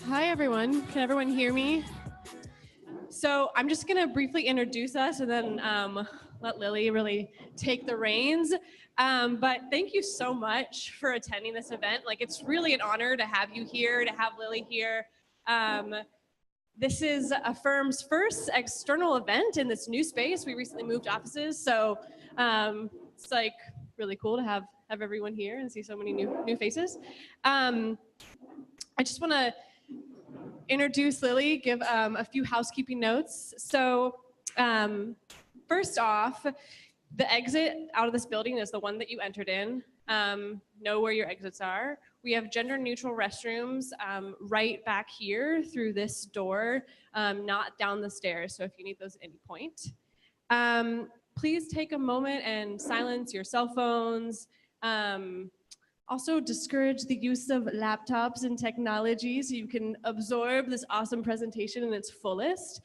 Hi, everyone. Can everyone hear me? So I'm just going to briefly introduce us and then let Lily really take the reins. But thank you so much for attending this event. Like, it's really an honor to have you here, to have Lily here. This is Affirm's first external event in this new space. We recently moved offices, so it's like really cool to have everyone here and see so many new faces. I just want to introduce Lily, give a few housekeeping notes. So first off, the exit out of this building is the one that you entered in. Know where your exits are. We have gender neutral restrooms right back here through this door, not down the stairs. So if you need those at any point. Please take a moment and silence your cell phones. Also discourage the use of laptops and technology so you can absorb this awesome presentation in its fullest.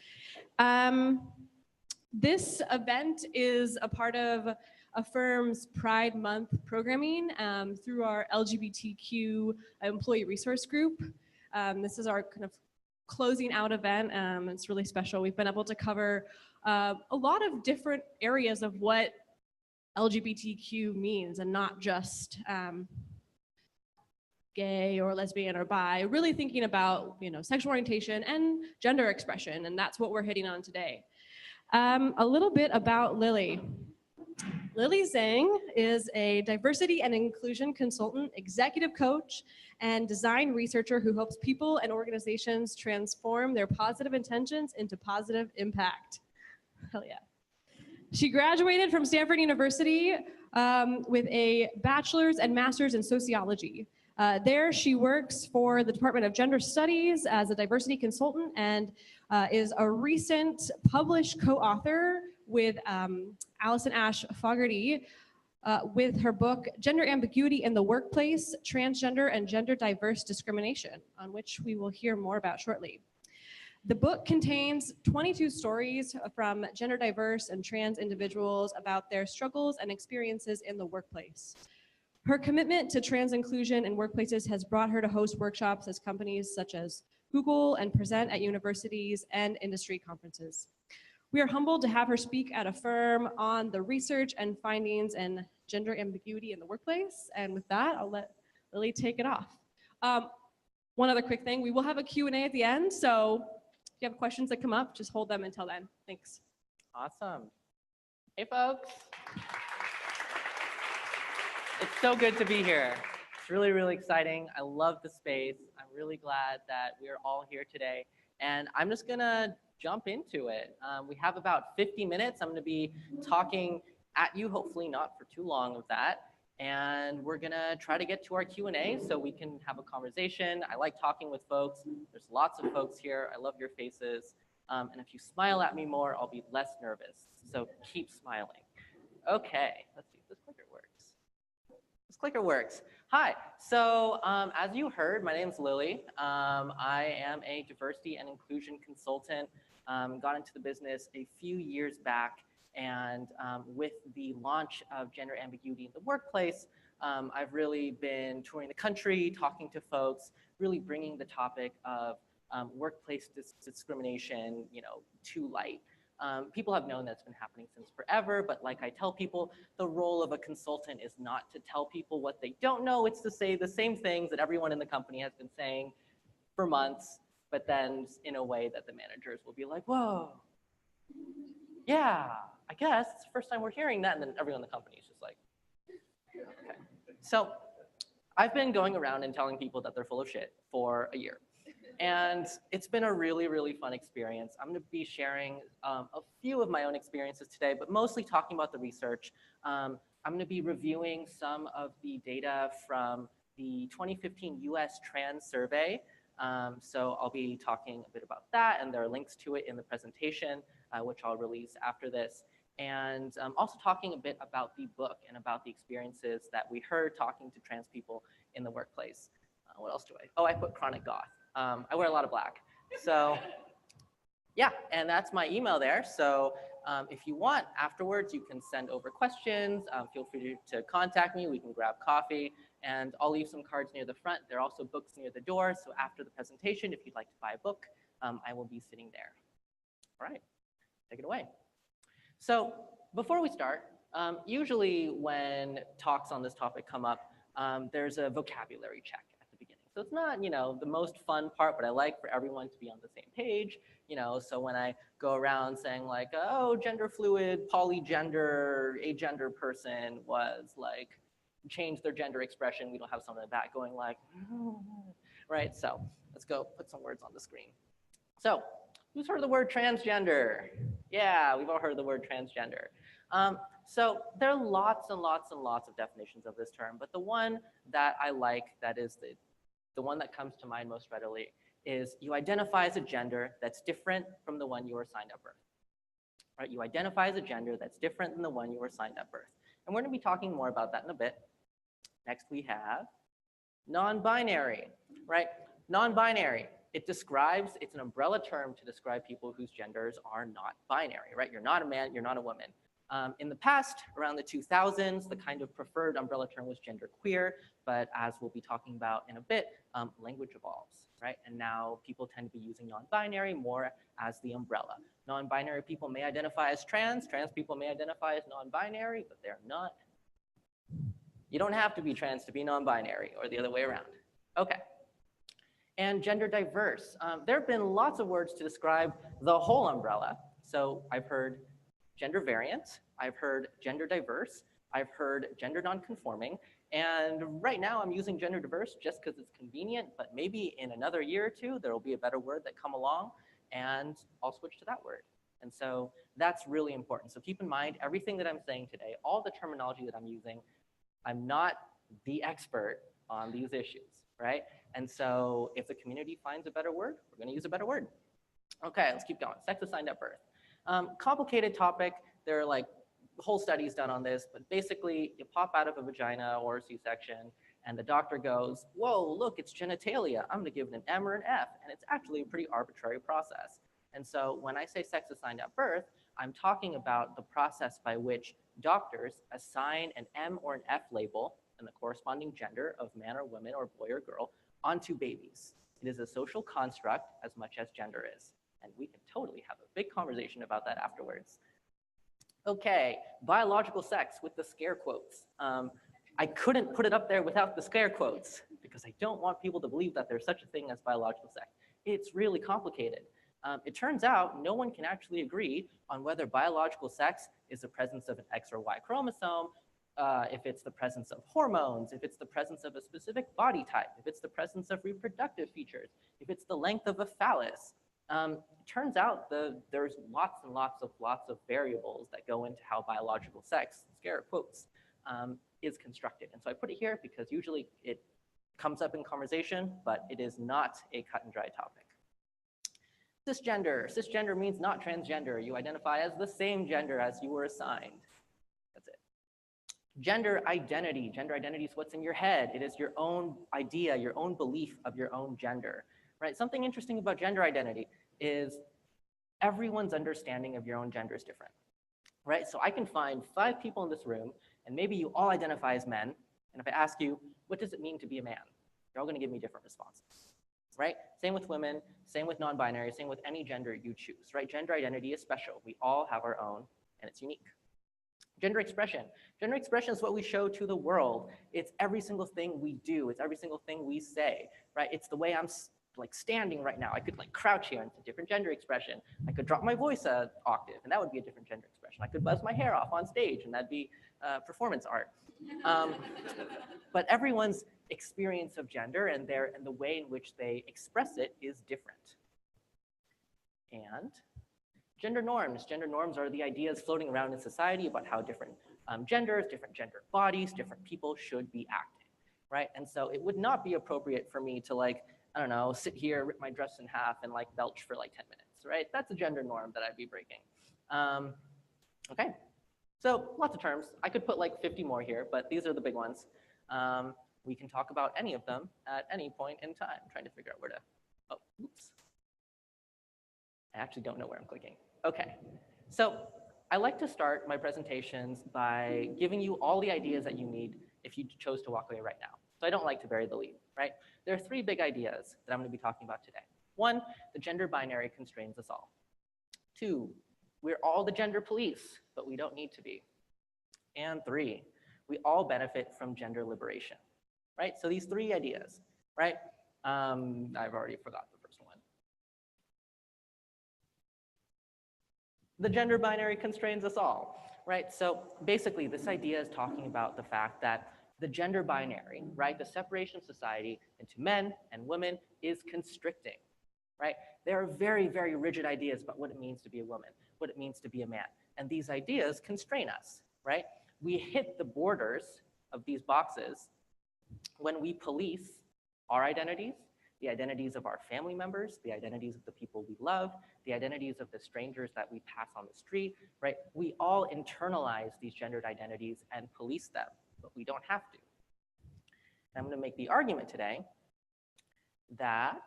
This event is a part of Affirm's Pride Month programming through our LGBTQ employee resource group. This is our kind of closing out event. It's really special. We've been able to cover a lot of different areas of what LGBTQ means, and not just gay or lesbian or bi, really thinking about sexual orientation and gender expression, and that's what we're hitting on today. A little bit about Lily. Lily Zhang is a diversity and inclusion consultant, executive coach, and design researcher who helps people and organizations transform their positive intentions into positive impact. Hell yeah. She graduated from Stanford University with a bachelor's and master's in sociology. There, she works for the Department of Gender Studies as a diversity consultant and is a recent published co-author with Allison Ash Fogarty with her book, Gender Ambiguity in the Workplace, Transgender and Gender Diverse Discrimination, on which we will hear more about shortly. The book contains 22 stories from gender diverse and trans individuals about their struggles and experiences in the workplace. Her commitment to trans inclusion in workplaces has brought her to host workshops at companies such as Google and present at universities and industry conferences. We are humbled to have her speak at Affirm on the research and findings and gender ambiguity in the workplace. And with that, I'll let Lily take it off. One other quick thing, we will have a Q&A at the end, so if you have questions that come up, just hold them until then. Thanks. Awesome. Hey, folks. It's so good to be here. It's really, really exciting. I love the space. I'm really glad that we are all here today. And I'm just going to jump into it. We have about 50 minutes. I'm going to be talking at you, hopefully not for too long of that. And we're going to try to get to our Q&A so we can have a conversation. I like talking with folks. There's lots of folks here. I love your faces. And if you smile at me more, I'll be less nervous. So keep smiling. Okay, let's see if this clicker works. This clicker works. Hi, so as you heard, my name's Lily. I am a diversity and inclusion consultant. Got into the business a few years back, and with the launch of Gender Ambiguity in the Workplace, I've really been touring the country, talking to folks, really bringing the topic of workplace discrimination, to light. People have known that's been happening since forever, but like I tell people, the role of a consultant is not to tell people what they don't know, it's to say the same things that everyone in the company has been saying for months, but then in a way that the managers will be like, whoa, yeah, I guess it's the first time we're hearing that, and then everyone in the company is just like, okay. So I've been going around and telling people that they're full of shit for a year. And it's been a really, really fun experience. I'm going to be sharing a few of my own experiences today, but mostly talking about the research. I'm going to be reviewing some of the data from the 2015 US Trans Survey. So I'll be talking a bit about that, and there are links to it in the presentation, which I'll release after this. And also talking a bit about the book and about the experiences that we heard talking to trans people in the workplace. What else do I? Oh, I put chronic goth. I wear a lot of black. So yeah, and that's my email there. So if you want, afterwards, you can send over questions. Feel free to contact me. We can grab coffee. And I'll leave some cards near the front. There are also books near the door. So after the presentation, if you'd like to buy a book, I will be sitting there. All right, take it away. So before we start, usually when talks on this topic come up, there's a vocabulary check at the beginning. So it's not, the most fun part, but I like for everyone to be on the same page. So when I go around saying like, oh, gender fluid, polygender, agender person was like, change their gender expression, we don't have someone in the back going like, right? So let's go put some words on the screen. So who's heard of the word transgender? Yeah, we've all heard of the word transgender. So there are lots and lots and lots of definitions of this term, but the one that I like, that is the one that comes to mind most readily, is you identify as a gender that's different from the one you were assigned at birth. Right? You identify as a gender that's different than the one you were assigned at birth. And we're going to be talking more about that in a bit. Next we have non-binary, right? Non-binary. It's an umbrella term to describe people whose genders are not binary, right? You're not a man, you're not a woman. In the past, around the 2000s, the kind of preferred umbrella term was genderqueer, but as we'll be talking about in a bit, language evolves, right? And now people tend to be using non-binary more as the umbrella. Non-binary people may identify as trans people may identify as non-binary, but they're not. You don't have to be trans to be non-binary, or the other way around. Okay. And gender diverse. There have been lots of words to describe the whole umbrella. So I've heard gender variant, I've heard gender diverse, I've heard gender nonconforming, and right now I'm using gender diverse just because it's convenient, but maybe in another year or two, there will be a better word that come along, and I'll switch to that word. And so that's really important. So keep in mind, everything that I'm saying today, all the terminology that I'm using, I'm not the expert on these issues, right? And so if the community finds a better word, we're gonna use a better word. Okay, let's keep going. Sex assigned at birth. Complicated topic. There are like whole studies done on this, but basically you pop out of a vagina or a C-section and the doctor goes, whoa, look, it's genitalia. I'm gonna give it an M or an F. And it's actually a pretty arbitrary process. And so when I say sex assigned at birth, I'm talking about the process by which doctors assign an M or an F label and the corresponding gender of man or woman or boy or girl onto babies. It is a social construct as much as gender is. And we can totally have a big conversation about that afterwards. Okay, biological sex with the scare quotes. I couldn't put it up there without the scare quotes because I don't want people to believe that there's such a thing as biological sex. It's really complicated. It turns out no one can actually agree on whether biological sex is the presence of an X or Y chromosome, if it's the presence of hormones, if it's the presence of a specific body type, if it's the presence of reproductive features, if it's the length of a phallus. It turns out there's lots and lots of variables that go into how biological sex, scare quotes, is constructed. And so I put it here because usually it comes up in conversation, but it is not a cut and dry topic. Cisgender. Cisgender means not transgender. You identify as the same gender as you were assigned. That's it. Gender identity. Gender identity is what's in your head. It is your own idea, your own belief of your own gender. Right? Something interesting about gender identity is everyone's understanding of your own gender is different. Right? So I can find 5 people in this room, and maybe you all identify as men. And if I ask you, what does it mean to be a man? You're all going to give me different responses. Right? Same with women, same with non-binary, same with any gender you choose, right? Gender identity is special. We all have our own, and it's unique. Gender expression. Gender expression is what we show to the world. It's every single thing we do. It's every single thing we say, right? It's the way I'm like standing right now. I could like crouch here, and it's a different gender expression. I could drop my voice an octave, and that would be a different gender expression. I could buzz my hair off on stage, and that'd be performance art. But everyone's experience of gender and the way in which they express it is different. And gender norms. Gender norms are the ideas floating around in society about how different genders, different gender bodies, different people should be acting, right? And so it would not be appropriate for me to like, I don't know, sit here, rip my dress in half and like belch for like 10 minutes, right? That's a gender norm that I'd be breaking. Okay, so lots of terms. I could put like 50 more here, but these are the big ones. We can talk about any of them at any point in time. I'm trying to figure out where to, oh, oops. I actually don't know where I'm clicking. Okay, so I like to start my presentations by giving you all the ideas that you need if you chose to walk away right now. So I don't like to bury the lead, right? There are three big ideas that I'm going to be talking about today. One, the gender binary constrains us all. Two, we're all the gender police, but we don't need to be. And three, we all benefit from gender liberation, right? So these three ideas, right? I've already forgot the first one. The gender binary constrains us all, right? So basically, this idea is talking about the fact that the gender binary, right, the separation of society into men and women is constricting, right? There are very, very rigid ideas about what it means to be a woman, what it means to be a man. And these ideas constrain us, right? We hit the borders of these boxes when we police our identities, the identities of our family members, the identities of the people we love, the identities of the strangers that we pass on the street, right? We all internalize these gendered identities and police them, but we don't have to. And I'm going to make the argument today that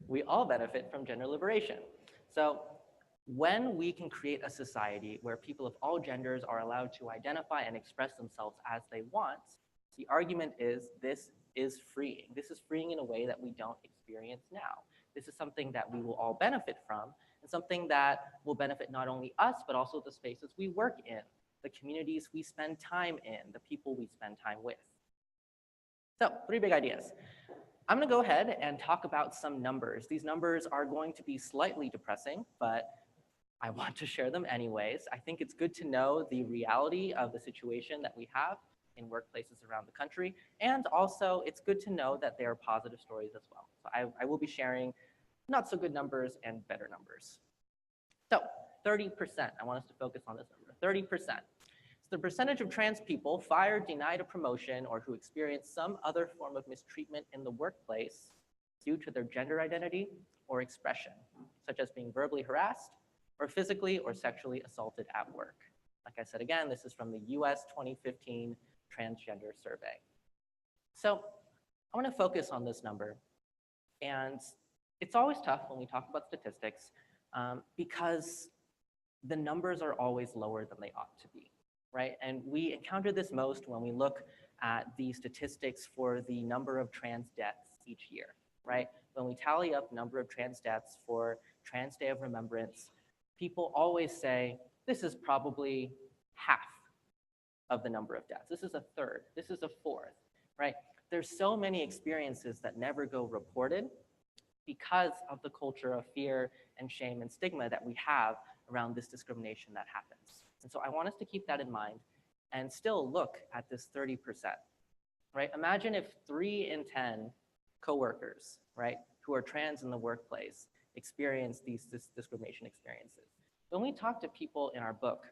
we all benefit from gender liberation. So when we can create a society where people of all genders are allowed to identify and express themselves as they want, the argument is this is freeing. This is freeing in a way that we don't experience now. This is something that we will all benefit from, and something that will benefit not only us, but also the spaces we work in, the communities we spend time in, the people we spend time with. So, three big ideas. I'm going to go ahead and talk about some numbers. These numbers are going to be slightly depressing, but I want to share them anyways. I think it's good to know the reality of the situation that we have in workplaces around the country, and also it's good to know that there are positive stories as well. So I will be sharing not so good numbers and better numbers. So 30%, I want us to focus on this number, 30%. It's the percentage of trans people fired, denied a promotion, or who experience some other form of mistreatment in the workplace due to their gender identity or expression, such as being verbally harassed or physically or sexually assaulted at work. Like I said again, this is from the US 2015 Transgender survey. So I want to focus on this number. And it's always tough when we talk about statistics because the numbers are always lower than they ought to be, right? And we encounter this most when we look at the statistics for the number of trans deaths each year, right? When we tally up number of trans deaths for Trans Day of Remembrance, people always say, this is probably half of the number of deaths. This is a third, this is a fourth, right? There's so many experiences that never go reported because of the culture of fear and shame and stigma that we have around this discrimination that happens. And so I want us to keep that in mind and still look at this 30%, right? Imagine if 3 in 10 coworkers, right, who are trans in the workplace experience these discrimination experiences. When we talk to people in our book,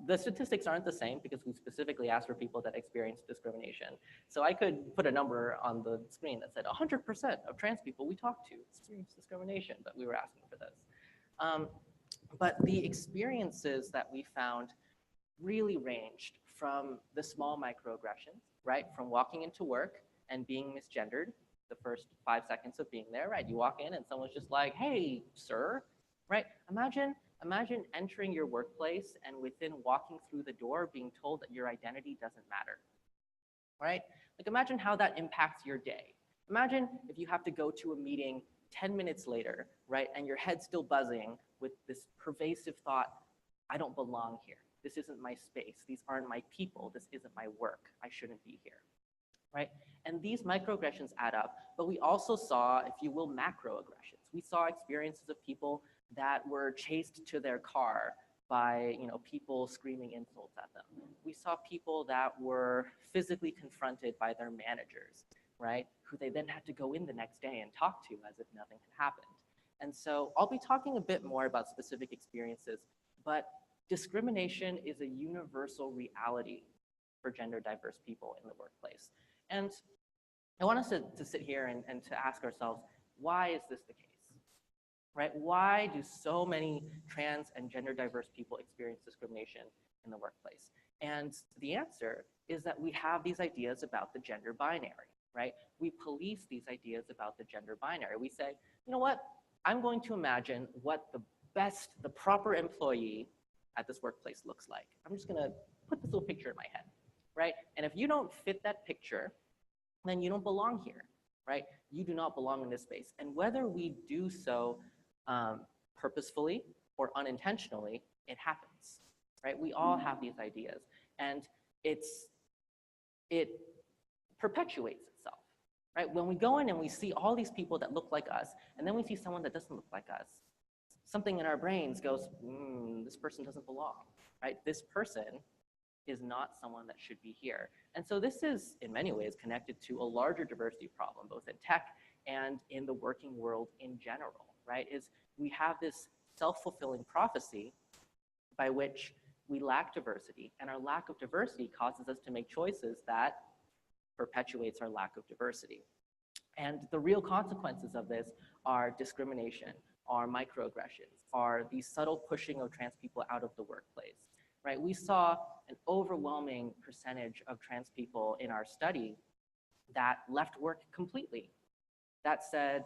the statistics aren't the same because we specifically asked for people that experienced discrimination. So I could put a number on the screen that said 100% of trans people we talked to experienced discrimination, but we were asking for this. But the experiences that we found really ranged from the small microaggressions, right? From walking into work and being misgendered, the first 5 seconds of being there, right? You walk in and someone's just like, hey, sir, right? Imagine entering your workplace and within walking through the door being told that your identity doesn't matter, right? Like imagine how that impacts your day. Imagine if you have to go to a meeting 10 minutes later, right? And your head's still buzzing with this pervasive thought, I don't belong here. This isn't my space. These aren't my people. This isn't my work. I shouldn't be here, right? And these microaggressions add up, but we also saw, if you will, macroaggressions. We saw experiences of people that were chased to their car by people screaming insults at them. We saw people that were physically confronted by their managers, right? Who they then had to go in the next day and talk to as if nothing had happened. And so I'll be talking a bit more about specific experiences, but discrimination is a universal reality for gender diverse people in the workplace. And I want us to sit here and to ask ourselves, why is this the case? Right? Why do so many trans and gender diverse people experience discrimination in the workplace? And the answer is that we have these ideas about the gender binary, right? We police these ideas about the gender binary. We say, you know what? I'm going to imagine what the proper employee at this workplace looks like. I'm just gonna put this little picture in my head, right? And if you don't fit that picture, then you don't belong here, right? You do not belong in this space. And whether we do so purposefully or unintentionally, it happens, right? We all have these ideas, and it perpetuates itself, right? When we go in and we see all these people that look like us, and then we see someone that doesn't look like us, something in our brains goes, this person doesn't belong, right? This person is not someone that should be here. And so this is, in many ways, connected to a larger diversity problem, both in tech and in the working world in general, right? Is we have this self-fulfilling prophecy by which we lack diversity, and our lack of diversity causes us to make choices that perpetuates our lack of diversity. And the real consequences of this are discrimination, are microaggressions, are the subtle pushing of trans people out of the workplace, right? We saw an overwhelming percentage of trans people in our study that left work completely. That said,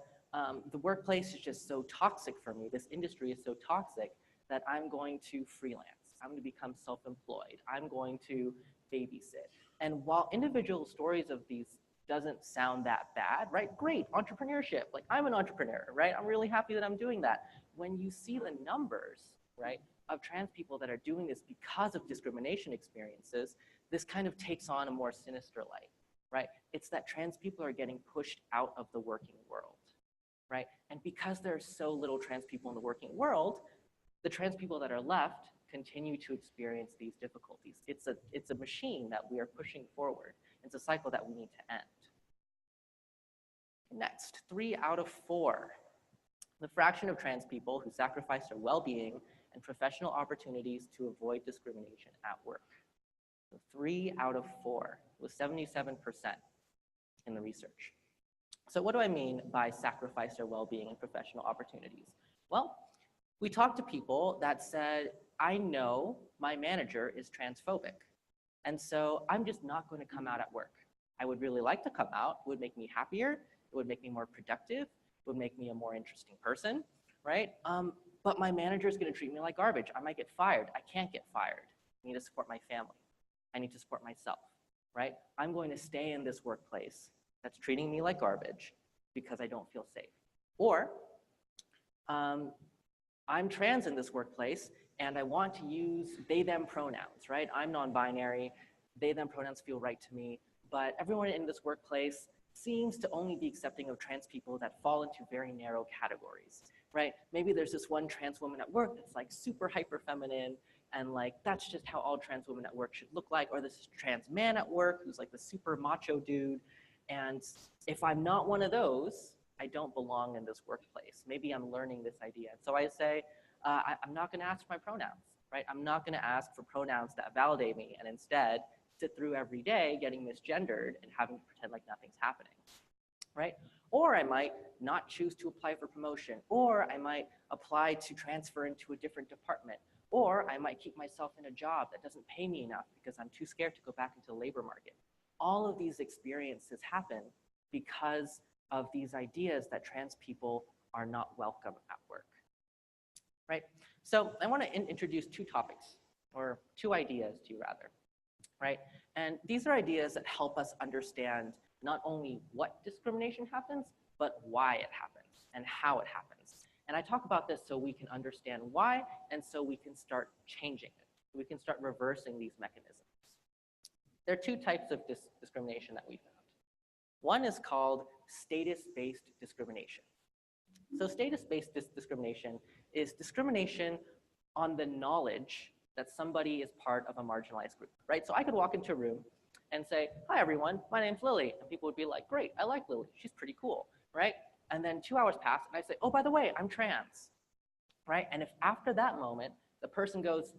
the workplace is just so toxic for me, this industry is so toxic that I'm going to freelance, I'm going to become self-employed, I'm going to babysit. And while individual stories of these doesn't sound that bad, right? Great, entrepreneurship, like I'm an entrepreneur, right? I'm really happy that I'm doing that. When you see the numbers, right, of trans people that are doing this because of discrimination experiences, this kind of takes on a more sinister light, right? It's that trans people are getting pushed out of the working world, right? And because there's so little trans people in the working world, the trans people that are left continue to experience these difficulties. It's a machine that we are pushing forward. It's a cycle that we need to end. Next, 3 out of 4. The fraction of trans people who sacrifice their well-being and professional opportunities to avoid discrimination at work. So 3 out of 4 was 77% in the research. So what do I mean by sacrifice their well-being and professional opportunities? Well, we talked to people that said, I know my manager is transphobic, and so I'm just not going to come out at work. I would really like to come out. It would make me happier. It would make me more productive. It would make me a more interesting person, right? But my manager is going to treat me like garbage. I might get fired. I can't get fired. I need to support my family. I need to support myself, right? I'm going to stay in this workplace that's treating me like garbage because I don't feel safe. Or I'm trans in this workplace and I want to use they, them pronouns, right? I'm non-binary, they, them pronouns feel right to me, but everyone in this workplace seems to only be accepting of trans people that fall into very narrow categories, right? Maybe there's this one trans woman at work that's like super hyper feminine and like that's just how all trans women at work should look like, or this trans man at work who's like the super macho dude. And if I'm not one of those, I don't belong in this workplace. Maybe I'm learning this idea. So I say, I'm not gonna ask for my pronouns, right? I'm not gonna ask for pronouns that validate me and instead sit through every day getting misgendered and having to pretend like nothing's happening, right? Or I might not choose to apply for promotion, or I might apply to transfer into a different department, or I might keep myself in a job that doesn't pay me enough because I'm too scared to go back into the labor market. All of these experiences happen because of these ideas that trans people are not welcome at work, right? So I want to introduce 2 topics, or 2 ideas to you rather, right? And these are ideas that help us understand not only what discrimination happens, but why it happens and how it happens. And I talk about this so we can understand why, and so we can start changing it. We can start reversing these mechanisms. There are 2 types of discrimination that we found. One is called status-based discrimination. So status-based discrimination is discrimination on the knowledge that somebody is part of a marginalized group, right? So I could walk into a room and say, hi everyone, my name's Lily. And people would be like, great, I like Lily, she's pretty cool, right? And then 2 hours pass and I say, oh, by the way, I'm trans, right? And if after that moment, the person goes,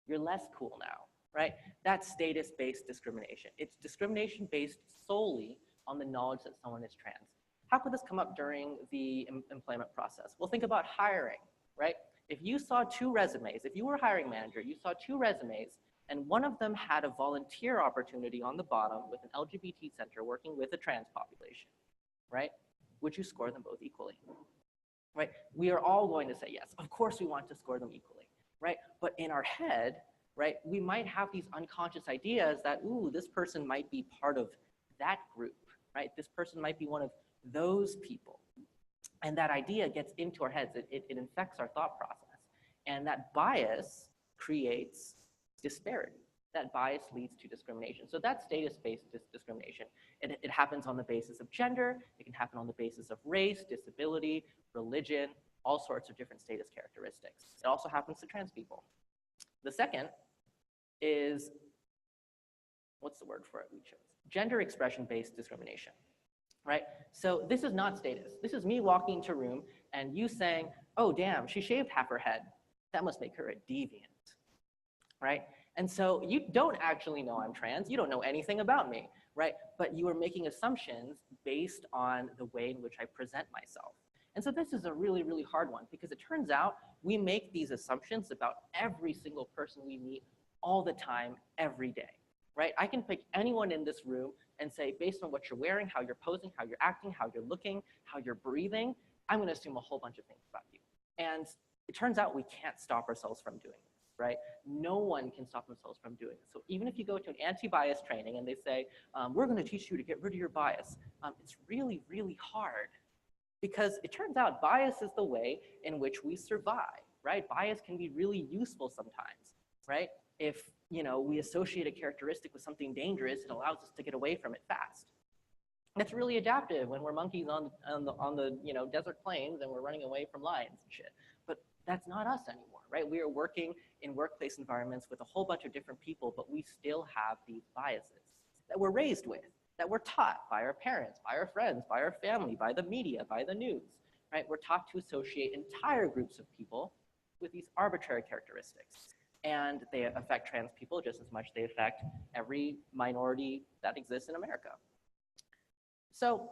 you're less cool now, right? That's status-based discrimination. It's discrimination based solely on the knowledge that someone is trans. How could this come up during the employment process? Well, think about hiring, right? If you saw 2 resumes, if you were a hiring manager, you saw 2 resumes, and one of them had a volunteer opportunity on the bottom with an LGBT center working with a trans population, right? Would you score them both equally, right? We are all going to say yes. Of course we want to score them equally, right? But in our head, right? We might have these unconscious ideas that, ooh, this person might be part of that group, right? This person might be one of those people. And that idea gets into our heads. It infects our thought process. And that bias creates disparity. That bias leads to discrimination. So that's status-based discrimination. It happens on the basis of gender. It can happen on the basis of race, disability, religion, all sorts of different status characteristics. It also happens to trans people. The second is, what's the word for it we chose? Gender expression-based discrimination, right? So this is not status. This is me walking into a room and you saying, oh, damn, she shaved half her head. That must make her a deviant, right? And so you don't actually know I'm trans. You don't know anything about me, right? But you are making assumptions based on the way in which I present myself. And so this is a really, really hard one because it turns out we make these assumptions about every single person we meet all the time, every day, right? I can pick anyone in this room and say, based on what you're wearing, how you're posing, how you're acting, how you're looking, how you're breathing, I'm gonna assume a whole bunch of things about you. And it turns out we can't stop ourselves from doing this, right? No one can stop themselves from doing it. So even if you go to an anti-bias training and they say, we're gonna teach you to get rid of your bias, it's really, really hard because it turns out bias is the way in which we survive, right? Bias can be really useful sometimes, right? If we associate a characteristic with something dangerous, it allows us to get away from it fast. That's really adaptive when we're monkeys on the desert plains and we're running away from lions and shit. But that's not us anymore, right? We are working in workplace environments with a whole bunch of different people, but we still have these biases that we're raised with, that we're taught by our parents, by our friends, by our family, by the media, by the news, right? We're taught to associate entire groups of people with these arbitrary characteristics. And they affect trans people just as much as they affect every minority that exists in America. So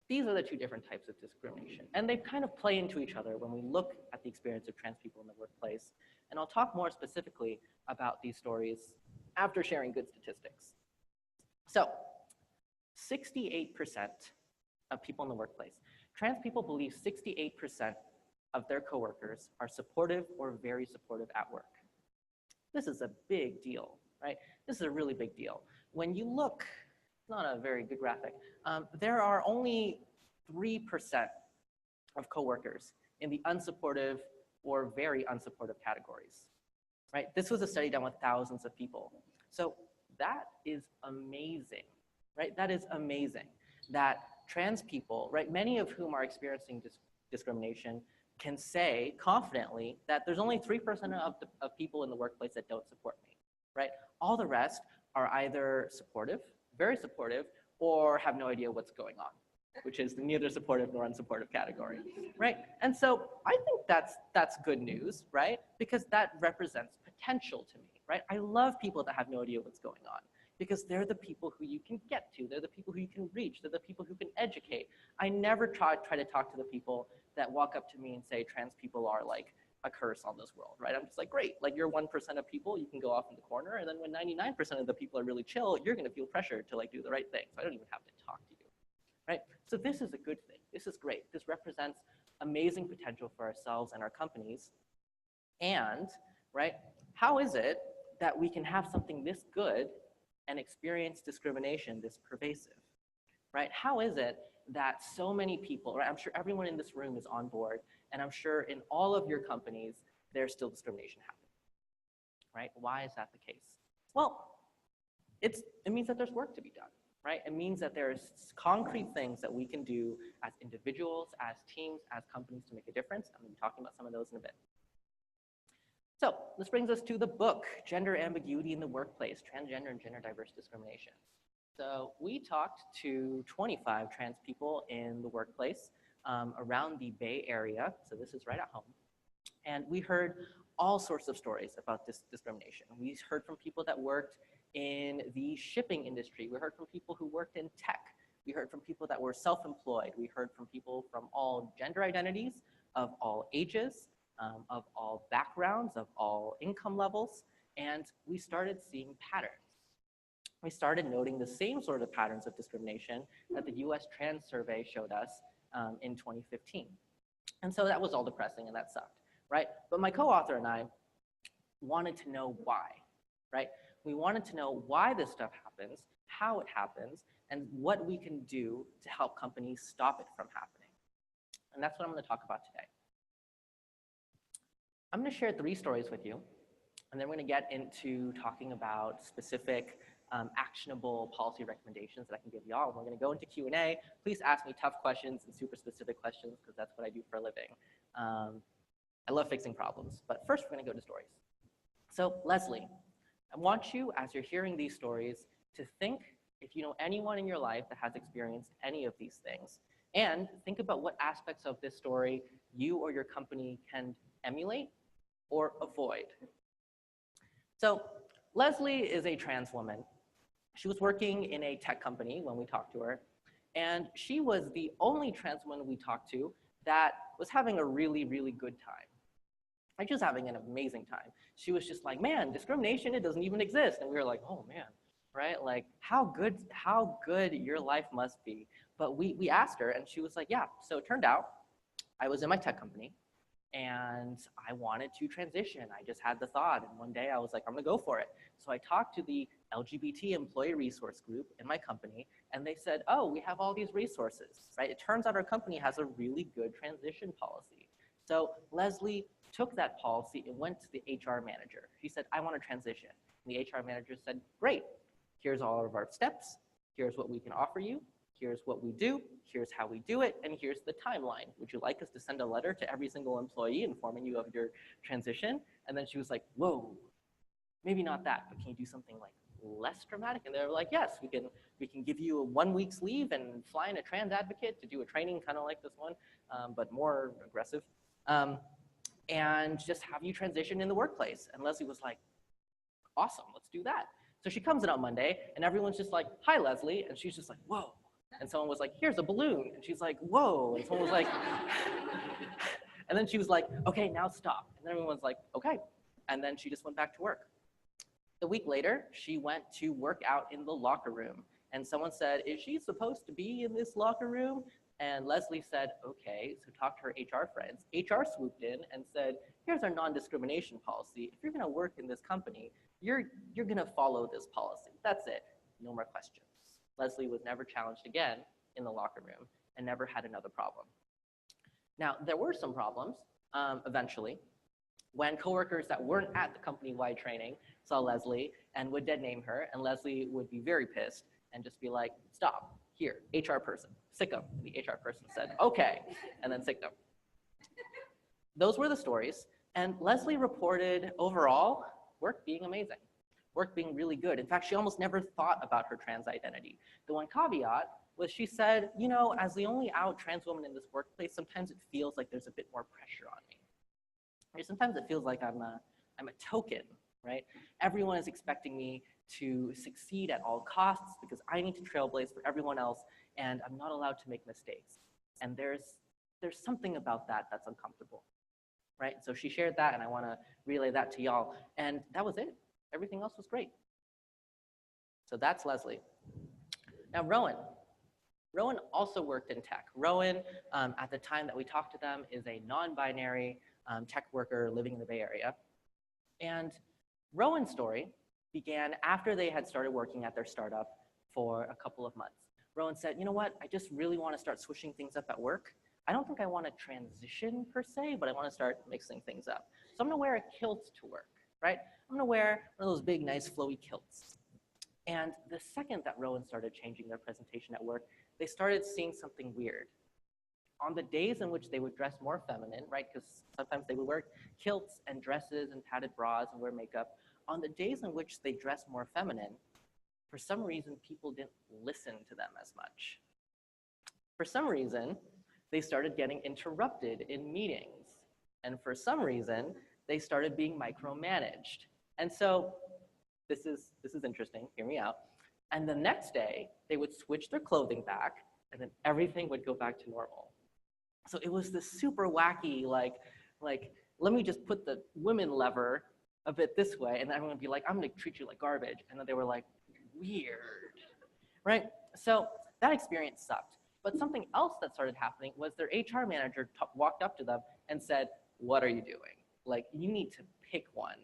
these are the two different types of discrimination. And they kind of play into each other when we look at the experience of trans people in the workplace. And I'll talk more specifically about these stories after sharing good statistics. So 68% of people in the workplace, trans people believe 68% of their coworkers are supportive or very supportive at work. This is a big deal, right? This is a really big deal. When you look, it's not a very good graphic, there are only 3% of coworkers in the unsupportive or very unsupportive categories, right? This was a study done with thousands of people. So that is amazing, right? That is amazing that trans people, right, many of whom are experiencing discrimination, can say confidently that there's only 3% of people in the workplace that don't support me, right? All the rest are either supportive, very supportive, or have no idea what's going on, which is neither supportive nor unsupportive category, right? And so I think that's good news, right? Because that represents potential to me, right? I love people that have no idea what's going on because they're the people who you can get to. They're the people who you can reach. They're the people who can educate. I never try to talk to the people that walk up to me and say trans people are like a curse on this world, right? I'm just like, great, like you're 1% of people, you can go off in the corner, and then when 99% of the people are really chill, you're gonna feel pressure to like do the right thing. So I don't even have to talk to you, right? So this is a good thing. This is great. This represents amazing potential for ourselves and our companies. And, right, how is it that we can have something this good and experience discrimination this pervasive, right? How is it that so many people, right? I'm sure everyone in this room is on board, and I'm sure in all of your companies, there's still discrimination happening, right? Why is that the case? Well, it means that there's work to be done, right? It means that there's concrete things that we can do as individuals, as teams, as companies to make a difference. I'm gonna be talking about some of those in a bit. So this brings us to the book, Gender Ambiguity in the Workplace, Transgender and Gender Diverse Discrimination. So we talked to 25 trans people in the workplace around the Bay Area. So this is right at home. And we heard all sorts of stories about this discrimination. We heard from people that worked in the shipping industry. We heard from people who worked in tech. We heard from people that were self-employed. We heard from people from all gender identities, of all ages, of all backgrounds, of all income levels. And we started seeing patterns. We started noting the same sort of patterns of discrimination that the US Trans Survey showed us in 2015. And so that was all depressing and that sucked, right? But my co-author and I wanted to know why, right? We wanted to know why this stuff happens, how it happens, and what we can do to help companies stop it from happening. And that's what I'm going to talk about today. I'm going to share 3 stories with you, and then we're going to get into talking about specific actionable policy recommendations that I can give y'all. We're going to go into Q&A. Please ask me tough questions and super specific questions, because that's what I do for a living. I love fixing problems, but first we're going to go to stories. So Leslie, I want you, as you're hearing these stories, to think if you know anyone in your life that has experienced any of these things, and think about what aspects of this story you or your company can emulate or avoid. So Leslie is a trans woman. She was working in a tech company when we talked to her, and she was the only trans woman we talked to that was having a really, really good time. Like, she was having an amazing time. She was just like, man, discrimination, it doesn't even exist. And we were like, oh man, right? Like, how good your life must be. But we asked her, and she was like, yeah. So it turned out I was in my tech company, and I wanted to transition. I just had the thought, and one day I was like, I'm gonna go for it. So I talked to the LGBT employee resource group in my company, and they said, oh, we have all these resources, right? It turns out our company has a really good transition policy. So Leslie took that policy and went to the HR manager. She said, I want to transition. And the HR manager said, great, here's all of our steps, here's what we can offer you, here's what we do, here's how we do it, and here's the timeline. Would you like us to send a letter to every single employee informing you of your transition? And then she was like, whoa, maybe not that, but can you do something like less dramatic? And they were like, yes, we can give you a 1 week's leave and fly in a trans advocate to do a training kind of like this one, but more aggressive, and just have you transition in the workplace. And Leslie was like, awesome, let's do that. So she comes in on Monday, and everyone's just like, hi, Leslie. And she's just like, whoa. And someone was like, here's a balloon. And she's like, whoa. And someone was like, and then she was like, okay, now stop. And then everyone's like, okay. And then she just went back to work. A week later, she went to work out in the locker room. And someone said, is she supposed to be in this locker room? And Leslie said, okay, so talk to her HR friends. HR swooped in and said, here's our non-discrimination policy. If you're gonna work in this company, you're gonna follow this policy. That's it, no more questions. Leslie was never challenged again in the locker room and never had another problem. Now, there were some problems eventually when coworkers that weren't at the company-wide training saw Leslie and would dead name her, and Leslie would be very pissed and just be like, stop, here, HR person, sick 'em. And the HR person said, okay, and then sick 'em. Those were the stories, and Leslie reported overall work being amazing, work being really good. In fact, she almost never thought about her trans identity. The one caveat was she said, you know, as the only out trans woman in this workplace, sometimes it feels like there's a bit more pressure on me. Or sometimes it feels like I'm a token, right? Everyone is expecting me to succeed at all costs because I need to trailblaze for everyone else, and I'm not allowed to make mistakes. And there's something about that that's uncomfortable, right? So she shared that, and I want to relay that to y'all. And that was it. Everything else was great. So that's Leslie. Now Rowan. Rowan also worked in tech. Rowan, at the time that we talked to them, is a non-binary tech worker living in the Bay Area. And Rowan's story began after they had started working at their startup for a couple of months. Rowan said, you know what, I just really want to start switching things up at work. I don't think I want to transition per se, but I want to start mixing things up. So I'm going to wear a kilt to work, right? I'm going to wear one of those big, nice, flowy kilts. And the second that Rowan started changing their presentation at work, they started seeing something weird. On the days in which they would dress more feminine, right, because sometimes they would wear kilts and dresses and padded bras and wear makeup, on the days in which they dressed more feminine, for some reason, people didn't listen to them as much. For some reason, they started getting interrupted in meetings. And for some reason, they started being micromanaged. And so this is interesting, hear me out. And the next day, they would switch their clothing back, and then everything would go back to normal. So it was this super wacky, like let me just put the women lever a bit this way, and everyone would be like, I'm gonna treat you like garbage. And then they were like, weird, right? So that experience sucked. But something else that started happening was their HR manager walked up to them and said, what are you doing? Like, you need to pick one.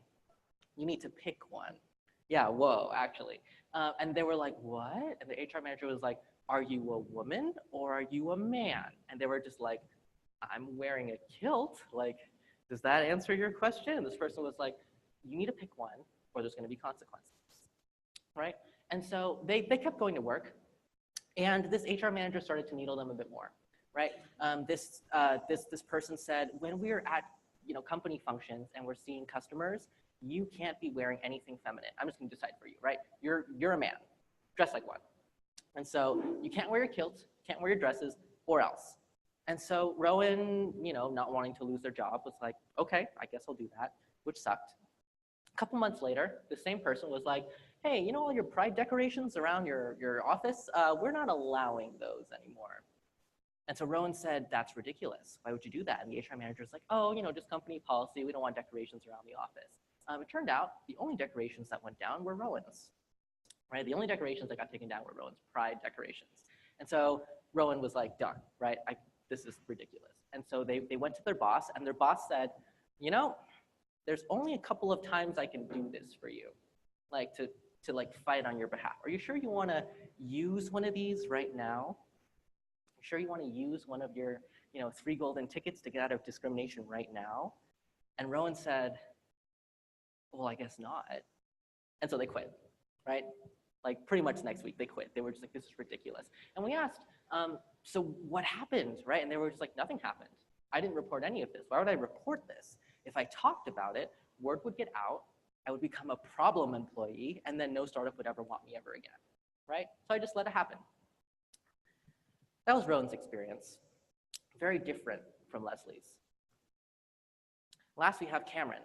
You need to pick one. Yeah, whoa, actually. And they were like, what? And the HR manager was like, are you a woman or are you a man? And they were just like, I'm wearing a kilt. Like, does that answer your question? And this person was like, you need to pick one or there's going to be consequences, right? And so they kept going to work. And this HR manager started to needle them a bit more, right? This person said, when we're at company functions and we're seeing customers, you can't be wearing anything feminine. I'm just going to decide for you, right? You're a man, dress like one. And so you can't wear your kilts, can't wear your dresses, or else. And so Rowan, not wanting to lose their job, was like, okay, I guess I'll do that, which sucked. A couple months later, the same person was like, hey, all your pride decorations around your office, we're not allowing those anymore. And so Rowan said, that's ridiculous. Why would you do that? And the HR manager was like, oh, just company policy. We don't want decorations around the office. It turned out the only decorations that went down were Rowan's, right? The only decorations that got taken down were Rowan's pride decorations. And so Rowan was like, done, right? This is ridiculous. And so they went to their boss, and their boss said, there's only a couple of times I can do this for you, like to fight on your behalf. Are you sure you want to use one of these right now? Are you sure you want to use one of your 3 golden tickets to get out of discrimination right now? And Rowan said, well, I guess not. And so they quit, right? Like pretty much next week, they quit. They were just like, this is ridiculous. And we asked, so what happened, right? And they were just like, nothing happened. I didn't report any of this. Why would I report this? If I talked about it, word would get out, I would become a problem employee, and then no startup would ever want me ever again, right? So I just let it happen. That was Rowan's experience. Very different from Leslie's. Last, we have Cameron.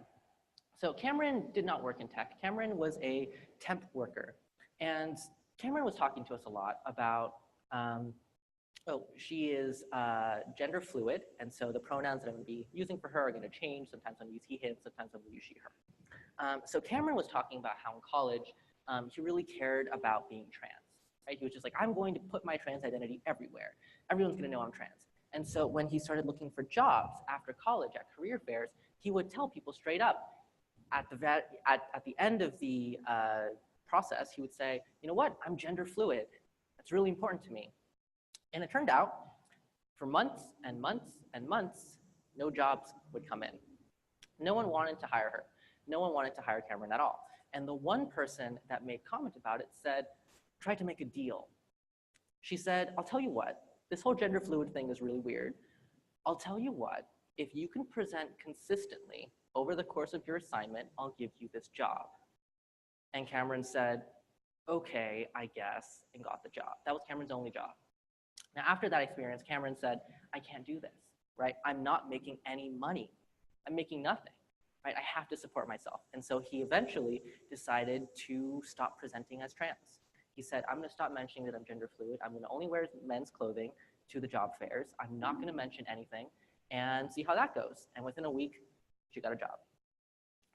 So Cameron did not work in tech. Cameron was a temp worker. And Cameron was talking to us a lot about, she is gender fluid. And so the pronouns that I'm going to be using for her are going to change. Sometimes I'm going to use he, him, sometimes I'm going to use she, her. So Cameron was talking about how in college, he really cared about being trans. Right? He was just like, I'm going to put my trans identity everywhere. Everyone's going to know I'm trans. And so when he started looking for jobs after college at career fairs, he would tell people straight up, at the end of the process, he would say, you know what, I'm gender fluid. That's really important to me. And it turned out, for months and months and months, no jobs would come in. No one wanted to hire her. No one wanted to hire Cameron at all. And the one person that made comment about it said, tried to make a deal. She said, I'll tell you what, this whole gender fluid thing is really weird. I'll tell you what, if you can present consistently over the course of your assignment, I'll give you this job. And Cameron said, okay, I guess, and got the job. That was Cameron's only job. Now, after that experience, Cameron said, I can't do this, right? I'm not making any money. I'm making nothing, right? I have to support myself. And so he eventually decided to stop presenting as trans. He said, I'm going to stop mentioning that I'm gender fluid. I'm going to only wear men's clothing to the job fairs. I'm not going to mention anything and see how that goes. And within a week, she got a job.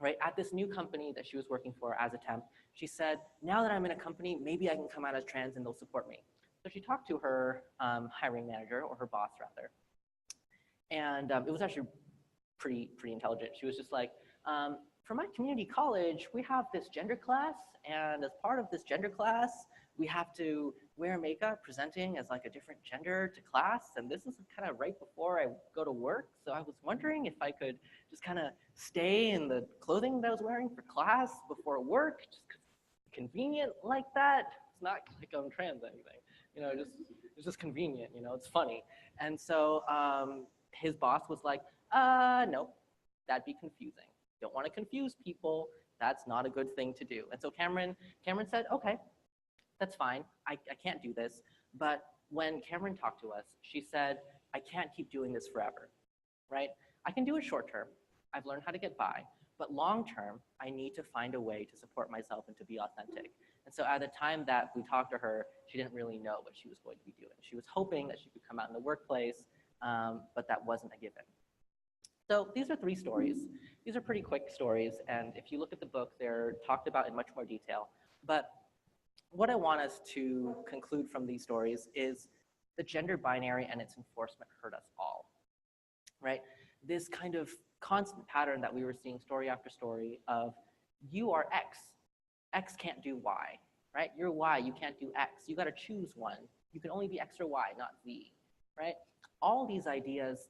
Right? At this new company that she was working for as a temp, she said, now that I'm in a company, maybe I can come out as trans and they'll support me. So she talked to her hiring manager, or her boss rather, and it was actually pretty intelligent. She was just like, for my community college, we have this gender class, and as part of this gender class, we have to wear makeup presenting as like a different gender to class, and this is kind of right before I go to work, so I was wondering if I could just kind of stay in the clothing that I was wearing for class before work, just 'cause it's convenient like that. It's not like I'm trans or anything, it's just convenient, it's funny. And so his boss was like, no, that'd be confusing. Don't want to confuse people. That's not a good thing to do. And so Cameron said, okay, that's fine. I can't do this. But when Cameron talked to us, she said, I can't keep doing this forever, right? I can do it short term. I've learned how to get by. But long term, I need to find a way to support myself and to be authentic. And so at the time that we talked to her, she didn't really know what she was going to be doing. She was hoping that she could come out in the workplace, but that wasn't a given. So these are 3 stories. These are pretty quick stories, and if you look at the book, they're talked about in much more detail. But what I want us to conclude from these stories is the gender binary and its enforcement hurt us all, right? This kind of constant pattern that we were seeing story after story of you are X. X can't do Y, right? You're Y, you can't do X. You got to choose one. You can only be X or Y, not Z, right? All these ideas,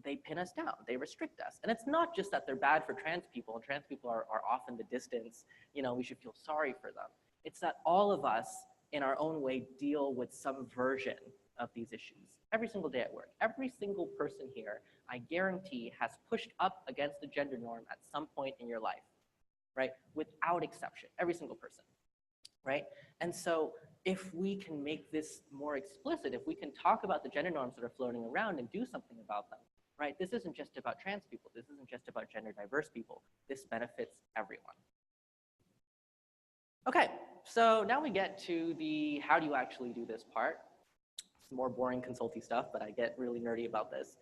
they pin us down, they restrict us. And it's not just that they're bad for trans people, and trans people are often the distance, we should feel sorry for them. It's that all of us, in our own way, deal with some version of these issues every single day at work. Every single person here, I guarantee, has pushed up against the gender norm at some point in your life, right? Without exception, every single person, right? And so if we can make this more explicit, if we can talk about the gender norms that are floating around and do something about them, right? This isn't just about trans people. This isn't just about gender diverse people. This benefits everyone. Okay, so now we get to the how do you actually do this part. It's more boring consulty stuff, but I get really nerdy about this.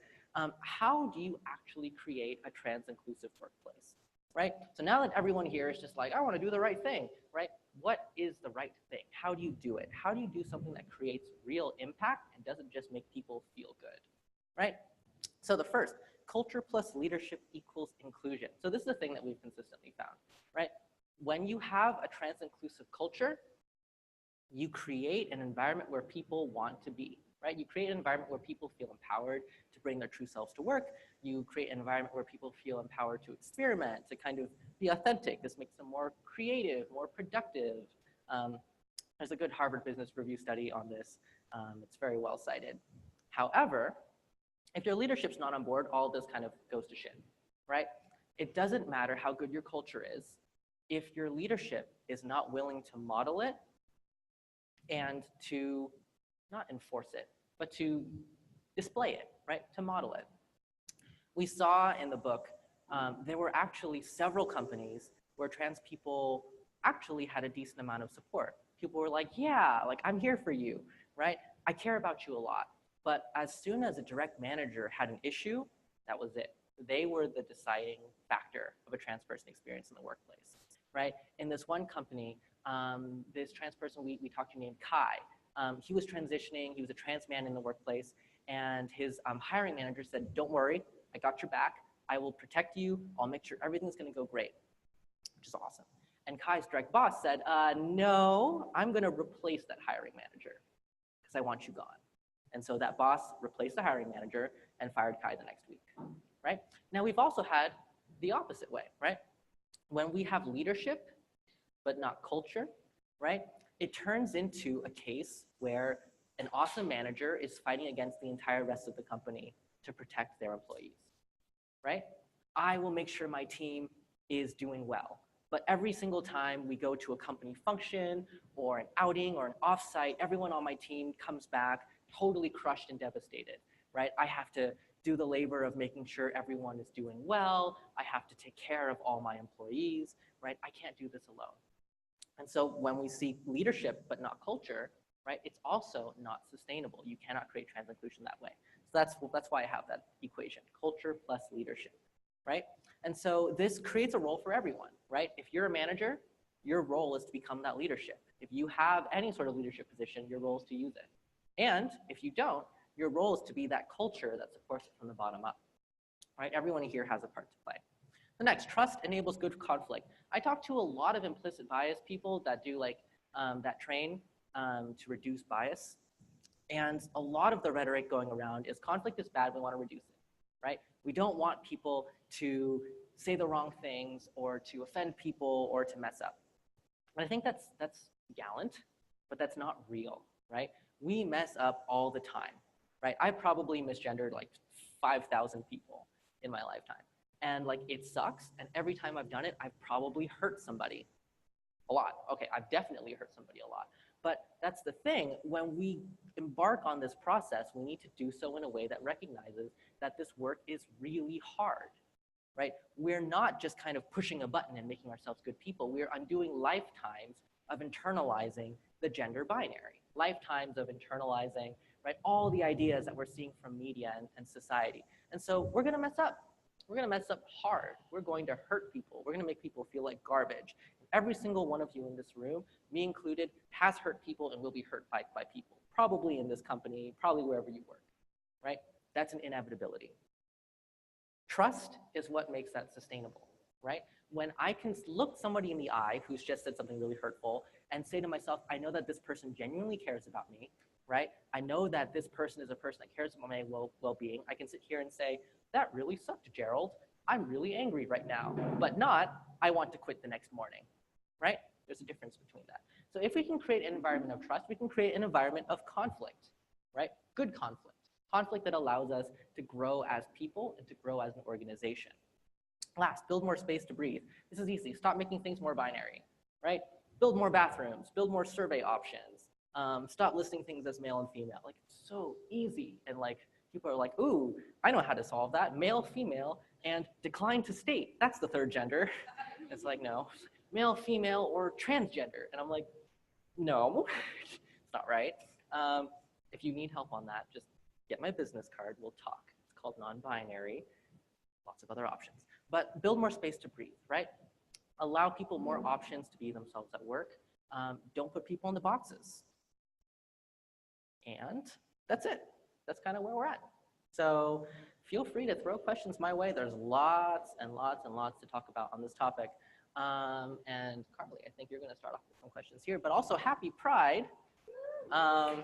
How do you actually create a trans-inclusive workplace, right? So now that everyone here is just like, I want to do the right thing, right? What is the right thing? How do you do it? How do you do something that creates real impact and doesn't just make people feel good, right? So the first, culture plus leadership equals inclusion. So this is the thing that we've consistently found, right? When you have a trans-inclusive culture, you create an environment where people want to be, right? You create an environment where people feel empowered to bring their true selves to work. You create an environment where people feel empowered to experiment, to kind of be authentic. This makes them more creative, more productive. There's a good Harvard Business Review study on this. It's very well cited. However, if your leadership's not on board, all of this kind of goes to shit, right? It doesn't matter how good your culture is. If your leadership is not willing to model it and to not enforce it, but to display it, right? To model it. We saw in the book, there were actually several companies where trans people actually had a decent amount of support. People were like, yeah, like I'm here for you, right? I care about you a lot. But as soon as a direct manager had an issue, that was it. They were the deciding factor of a trans person experience in the workplace, right? In this one company, this trans person we talked to named Kai, he was transitioning, he was a trans man in the workplace, and his hiring manager said, don't worry, I got your back, I will protect you, I'll make sure everything's gonna go great, which is awesome. And Kai's direct boss said, no, I'm gonna replace that hiring manager because I want you gone. And so that boss replaced the hiring manager and fired Kai the next week, right? Now we've also had the opposite way, right? When we have leadership, but not culture, right? It turns into a case where an awesome manager is fighting against the entire rest of the company to protect their employees, right? I will make sure my team is doing well. But every single time we go to a company function or an outing or an offsite, everyone on my team comes back totally crushed and devastated, right? I have to do the labor of making sure everyone is doing well. I have to take care of all my employees, right? I can't do this alone. And so when we see leadership but not culture, right, it's also not sustainable. You cannot create trans inclusion that way. So that's why I have that equation, culture plus leadership, right? And so this creates a role for everyone, right? If you're a manager, your role is to become that leadership. If you have any sort of leadership position, your role is to use it. And if you don't, your role is to be that culture that supports it from the bottom up, right? Everyone here has a part to play. The next, trust enables good conflict. I talk to a lot of implicit bias people that do like that train to reduce bias. And a lot of the rhetoric going around is conflict is bad, we want to reduce it, right? We don't want people to say the wrong things or to offend people or to mess up. And I think that's gallant, but that's not real, right? We mess up all the time, right? I probably misgendered like 5,000 people in my lifetime. And like, it sucks. And every time I've done it, I've probably hurt somebody a lot. Okay, I've definitely hurt somebody a lot. But that's the thing, when we embark on this process, we need to do so in a way that recognizes that this work is really hard, right? We're not just kind of pushing a button and making ourselves good people. We're undoing lifetimes of internalizing the gender binary, lifetimes of internalizing, right, all the ideas that we're seeing from media and society. And so we're gonna mess up. We're gonna mess up hard. We're going to hurt people. We're gonna make people feel like garbage. Every single one of you in this room, me included, has hurt people and will be hurt by people. Probably in this company, probably wherever you work, right? That's an inevitability. Trust is what makes that sustainable, right? When I can look somebody in the eye who's just said something really hurtful and say to myself, I know that this person genuinely cares about me, right? I know that this person is a person that cares about my well-being. I can sit here and say, that really sucked, Gerald. I'm really angry right now, but not, I want to quit the next morning, right? There's a difference between that. So if we can create an environment of trust, we can create an environment of conflict, right? Good conflict. Conflict that allows us to grow as people and to grow as an organization. Last, build more space to breathe. This is easy. Stop making things more binary, right? Build more bathrooms, build more survey options. Stop listing things as male and female. Like, it's so easy. And like, people are like, ooh, I know how to solve that. Male, female, and decline to state. That's the third gender. It's like, no, male, female, or transgender. And I'm like, no, it's not right. If you need help on that, just get my business card, we'll talk. It's called non-binary, lots of other options. But build more space to breathe, right? Allow people more options to be themselves at work. Don't put people into boxes. And that's it. That's kind of where we're at. So feel free to throw questions my way. There's lots and lots and lots to talk about on this topic. And Carly, I think you're going to start off with some questions here, but also happy Pride. Woo!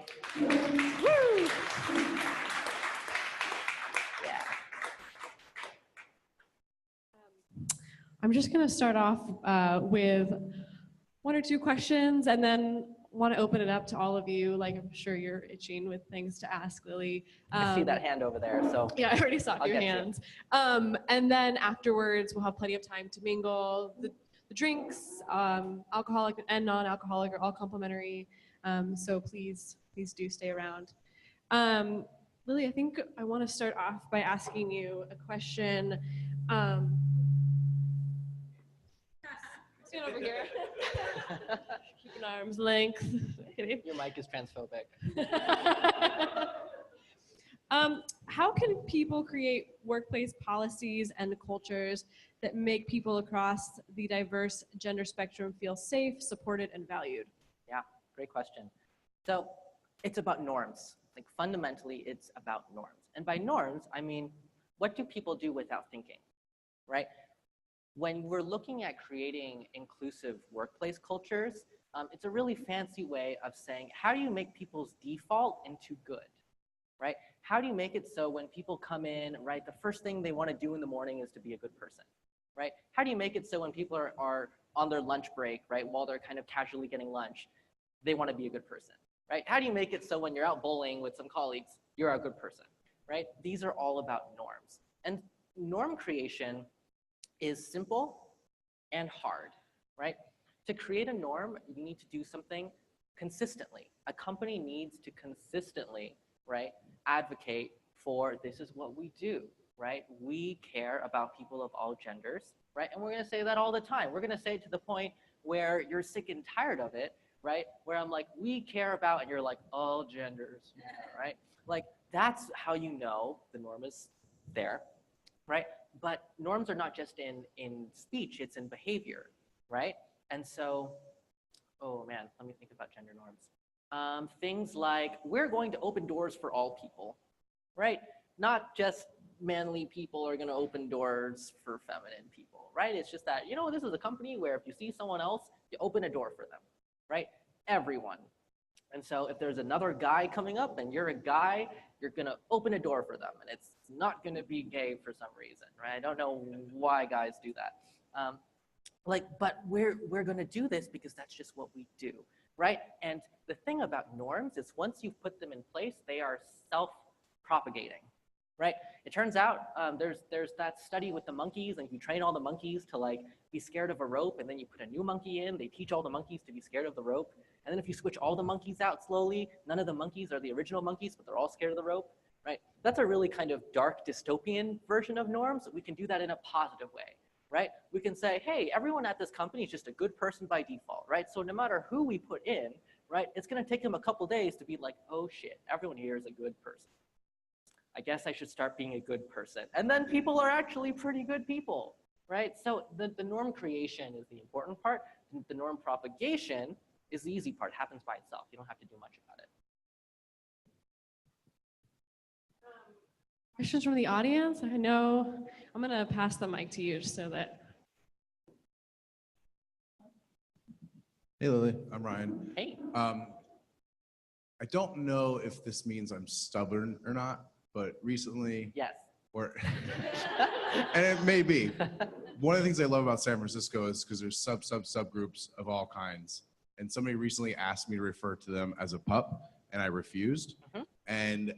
Yeah. I'm just going to start off with one or two questions and then want to open it up to all of you. Like, I'm sure you're itching with things to ask Lily. I see that hand over there, so. Yeah, I already saw your hands. And then afterwards, we'll have plenty of time to mingle. The drinks, alcoholic and non-alcoholic, are all complimentary. So please do stay around. Lily, I think I want to start off by asking you a question. Stand over here. Keep an arm's length. Your mic is transphobic. How can people create workplace policies and cultures that make people across the diverse gender spectrum feel safe, supported, and valued? Yeah, great question. So it's about norms. Like, fundamentally, it's about norms. And by norms, I mean, what do people do without thinking, right? When we're looking at creating inclusive workplace cultures, it's a really fancy way of saying, how do you make people's default into good, right? How do you make it so when people come in, right, the first thing they want to do in the morning is to be a good person, right? How do you make it so when people are on their lunch break, right, while they're kind of casually getting lunch, they want to be a good person, right? How do you make it so when you're out bowling with some colleagues, you're a good person, right? These are all about norms. And norm creation is simple and hard, right? To create a norm, you need to do something consistently. A company needs to consistently, right, advocate for this is what we do, right? We care about people of all genders, right? And we're gonna say that all the time. We're gonna say it to the point where you're sick and tired of it, right? Where I'm like, we care about, and you're like, all genders, right? Like, that's how you know the norm is there, right? But norms are not just in speech, it's in behavior, right? And so, oh man, let me think about gender norms. Things like, we're going to open doors for all people, right? Not just manly people are gonna open doors for feminine people, right? It's just that, you know, this is a company where if you see someone else, you open a door for them, right? Everyone. And so if there's another guy coming up and you're a guy, you're gonna open a door for them, and it's not gonna be gay for some reason, right? I don't know why guys do that. But we're gonna do this because that's just what we do, right? And the thing about norms is once you've put them in place, they are self-propagating, right? It turns out there's that study with the monkeys, and you train all the monkeys to like be scared of a rope, and then you put a new monkey in, they teach all the monkeys to be scared of the rope. And then if you switch all the monkeys out slowly, none of the monkeys are the original monkeys, but they're all scared of the rope, right? That's a really kind of dark dystopian version of norms. We can do that in a positive way, right? We can say, hey, everyone at this company is just a good person by default, right? So no matter who we put in, right, it's gonna take them a couple days to be like, oh shit, everyone here is a good person. I guess I should start being a good person. And then people are actually pretty good people, right? So the norm creation is the important part. The norm propagation is the easy part. It happens by itself. You don't have to do much about it. Questions from the audience? I know I'm gonna pass the mic to you just so that Hey Lily, I'm Ryan. Hey. I don't know if this means I'm stubborn or not, but recently, Yes. or and it may be. One of the things I love about San Francisco is because there's subgroups of all kinds. And somebody recently asked me to refer to them as a pup, and I refused. And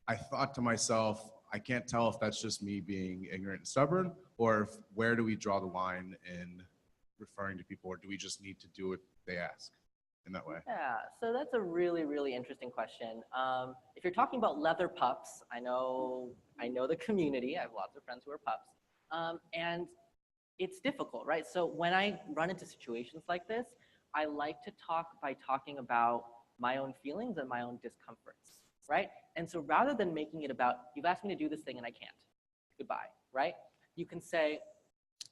I thought to myself, I can't tell if that's just me being ignorant and stubborn, or if, where do we draw the line in referring to people, or do we just need to do what they ask in that way? Yeah, so that's a really, really interesting question. If you're talking about leather pups, I know the community. I have lots of friends who are pups. And it's difficult, right? So when I run into situations like this, I like to talk by talking about my own feelings and my own discomforts, right? And so rather than making it about, you've asked me to do this thing and I can't, goodbye, right? You can say,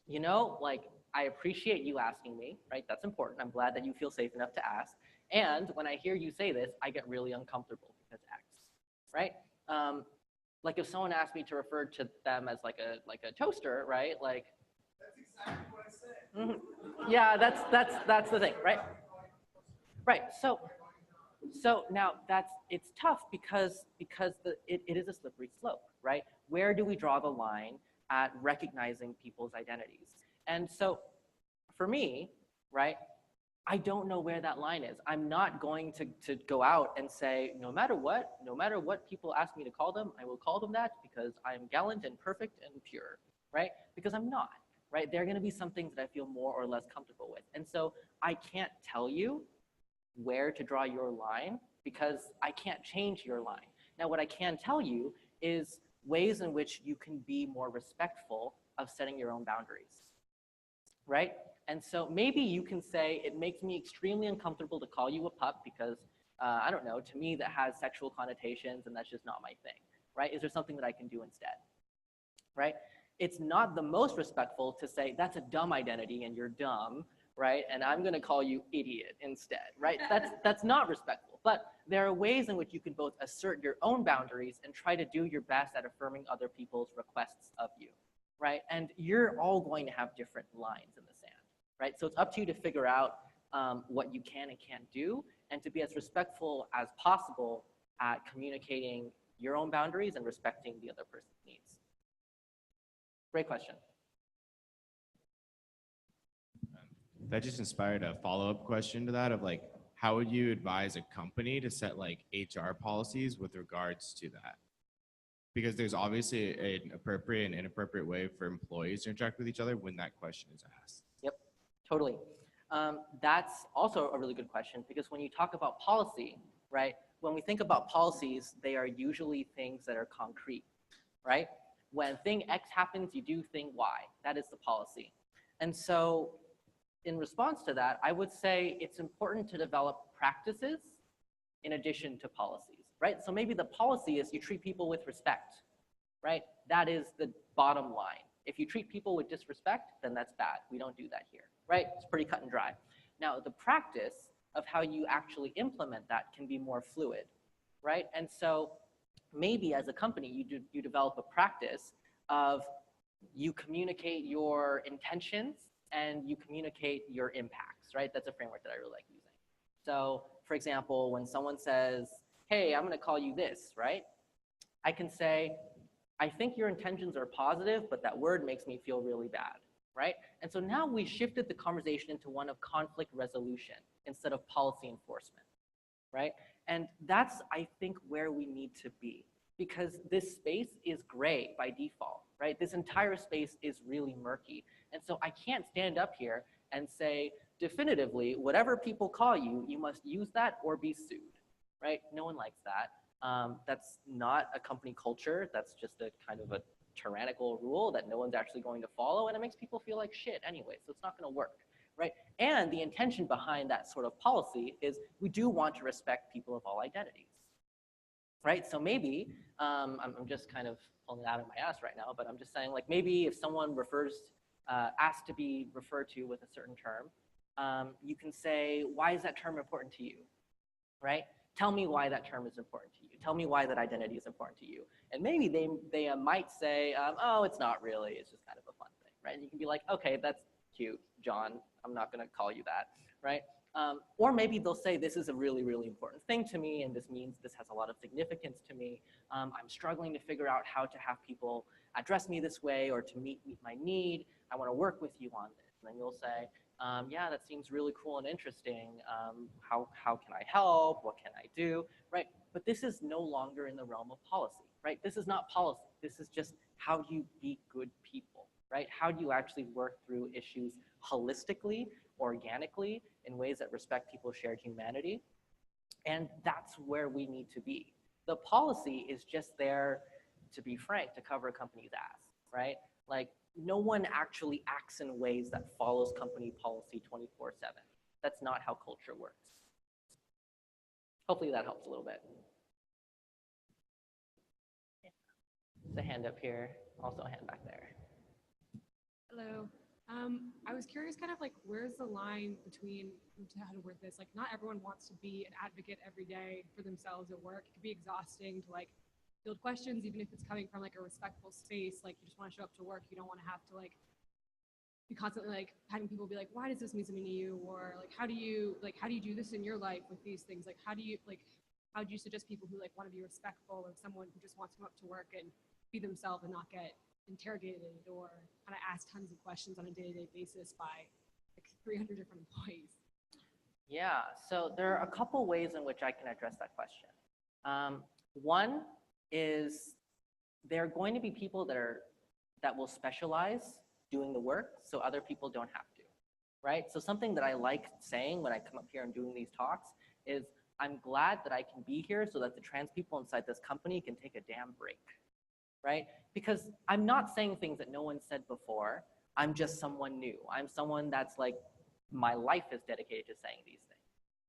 you know, like, I appreciate you asking me, right? That's important. I'm glad that you feel safe enough to ask. And when I hear you say this, I get really uncomfortable because X, right? Like if someone asked me to refer to them as like a toaster, right? Like, that's exactly what I said. Yeah, that's the thing, right? Right. So now it's tough because it is a slippery slope, right? Where do we draw the line at recognizing people's identities? And so for me, right, I don't know where that line is. I'm not going to go out and say, no matter what people ask me to call them, I will call them that because I'm gallant and perfect and pure, right? Because I'm not, right? There are gonna be some things that I feel more or less comfortable with. And so I can't tell you where to draw your line because I can't change your line. Now, what I can tell you is ways in which you can be more respectful of setting your own boundaries, right? And so maybe you can say, it makes me extremely uncomfortable to call you a pup because, I don't know, to me that has sexual connotations and that's just not my thing, right? Is there something that I can do instead, right? It's not the most respectful to say, that's a dumb identity and you're dumb, right? And I'm gonna call you idiot instead, right? That's not respectful. But there are ways in which you can both assert your own boundaries and try to do your best at affirming other people's requests of you, right? And you're all going to have different lines in the sand, right? So it's up to you to figure out what you can and can't do and to be as respectful as possible at communicating your own boundaries and respecting the other person's needs. Great question. That just inspired a follow-up question to that of like, how would you advise a company to set like HR policies with regards to that? Because there's obviously an appropriate and inappropriate way for employees to interact with each other when that question is asked. Yep, totally. That's also a really good question because when you talk about policy, right, when we think about policies, they are usually things that are concrete, right? When thing X happens, you do thing Y. That is the policy. And so in response to that, I would say it's important to develop practices in addition to policies, right? So maybe the policy is you treat people with respect, right? That is the bottom line. If you treat people with disrespect, then that's bad. We don't do that here, right? It's pretty cut and dry. Now, the practice of how you actually implement that can be more fluid, right? And so maybe as a company, you develop a practice of you communicate your intentions and you communicate your impacts, right? That's a framework that I really like using. So for example, when someone says, hey, I'm gonna call you this, right? I can say, I think your intentions are positive, but that word makes me feel really bad, right? And so now we shifted the conversation into one of conflict resolution instead of policy enforcement, right? And that's, I think, where we need to be because this space is gray by default, right? This entire space is really murky. And so I can't stand up here and say definitively, whatever people call you, you must use that or be sued, right? No one likes that. That's not a company culture. That's just a kind of a tyrannical rule that no one's actually going to follow, and it makes people feel like shit anyway, so it's not gonna work, right? And the intention behind that sort of policy is we do want to respect people of all identities, right? So maybe, I'm just kind of pulling it out of my ass right now, but I'm just saying like maybe if someone asks to be referred to with a certain term, you can say, why is that term important to you, right? Tell me why that term is important to you. Tell me why that identity is important to you. And maybe they might say, oh, it's not really, it's just kind of a fun thing, right? And you can be like, okay, that's cute, John. I'm not gonna call you that, right? Or maybe they'll say, this is a really, really important thing to me, and this means this has a lot of significance to me. I'm struggling to figure out how to have people address me this way or to meet my need. I want to work with you on this. And then you'll say, yeah, that seems really cool and interesting. How can I help? What can I do? Right? But this is no longer in the realm of policy, right? This is not policy. This is just how do you be good people, right? How do you actually work through issues holistically, organically, in ways that respect people's shared humanity? And that's where we need to be. The policy is just there, to be frank, to cover a company's ass, right? Like, no one actually acts in ways that follows company policy 24/7. That's not how culture works. Hopefully that helps a little bit. The hand up here, also a hand back there. Hello. I was curious kind of like, where's the line between how to word this? Like, not everyone wants to be an advocate every day for themselves at work. It could be exhausting to like field questions, even if it's coming from like a respectful space. Like, you just want to show up to work. You don't want to have to like be constantly like having people be like, why does this mean something to you? Or like, how do you do this in your life with these things? Like, how do you suggest people who like want to be respectful of someone who just wants to come up to work and be themselves and not get interrogated or kind of ask tons of questions on a day-to-day basis by like 300 different employees? Yeah, so there are a couple ways in which I can address that question. One is there are going to be people that will specialize doing the work so other people don't have to, right? So something that I like saying when I come up here and doing these talks is, I'm glad that I can be here so that the trans people inside this company can take a damn break, right? Because I'm not saying things that no one said before. I'm just someone new. I'm someone that's like, my life is dedicated to saying these things,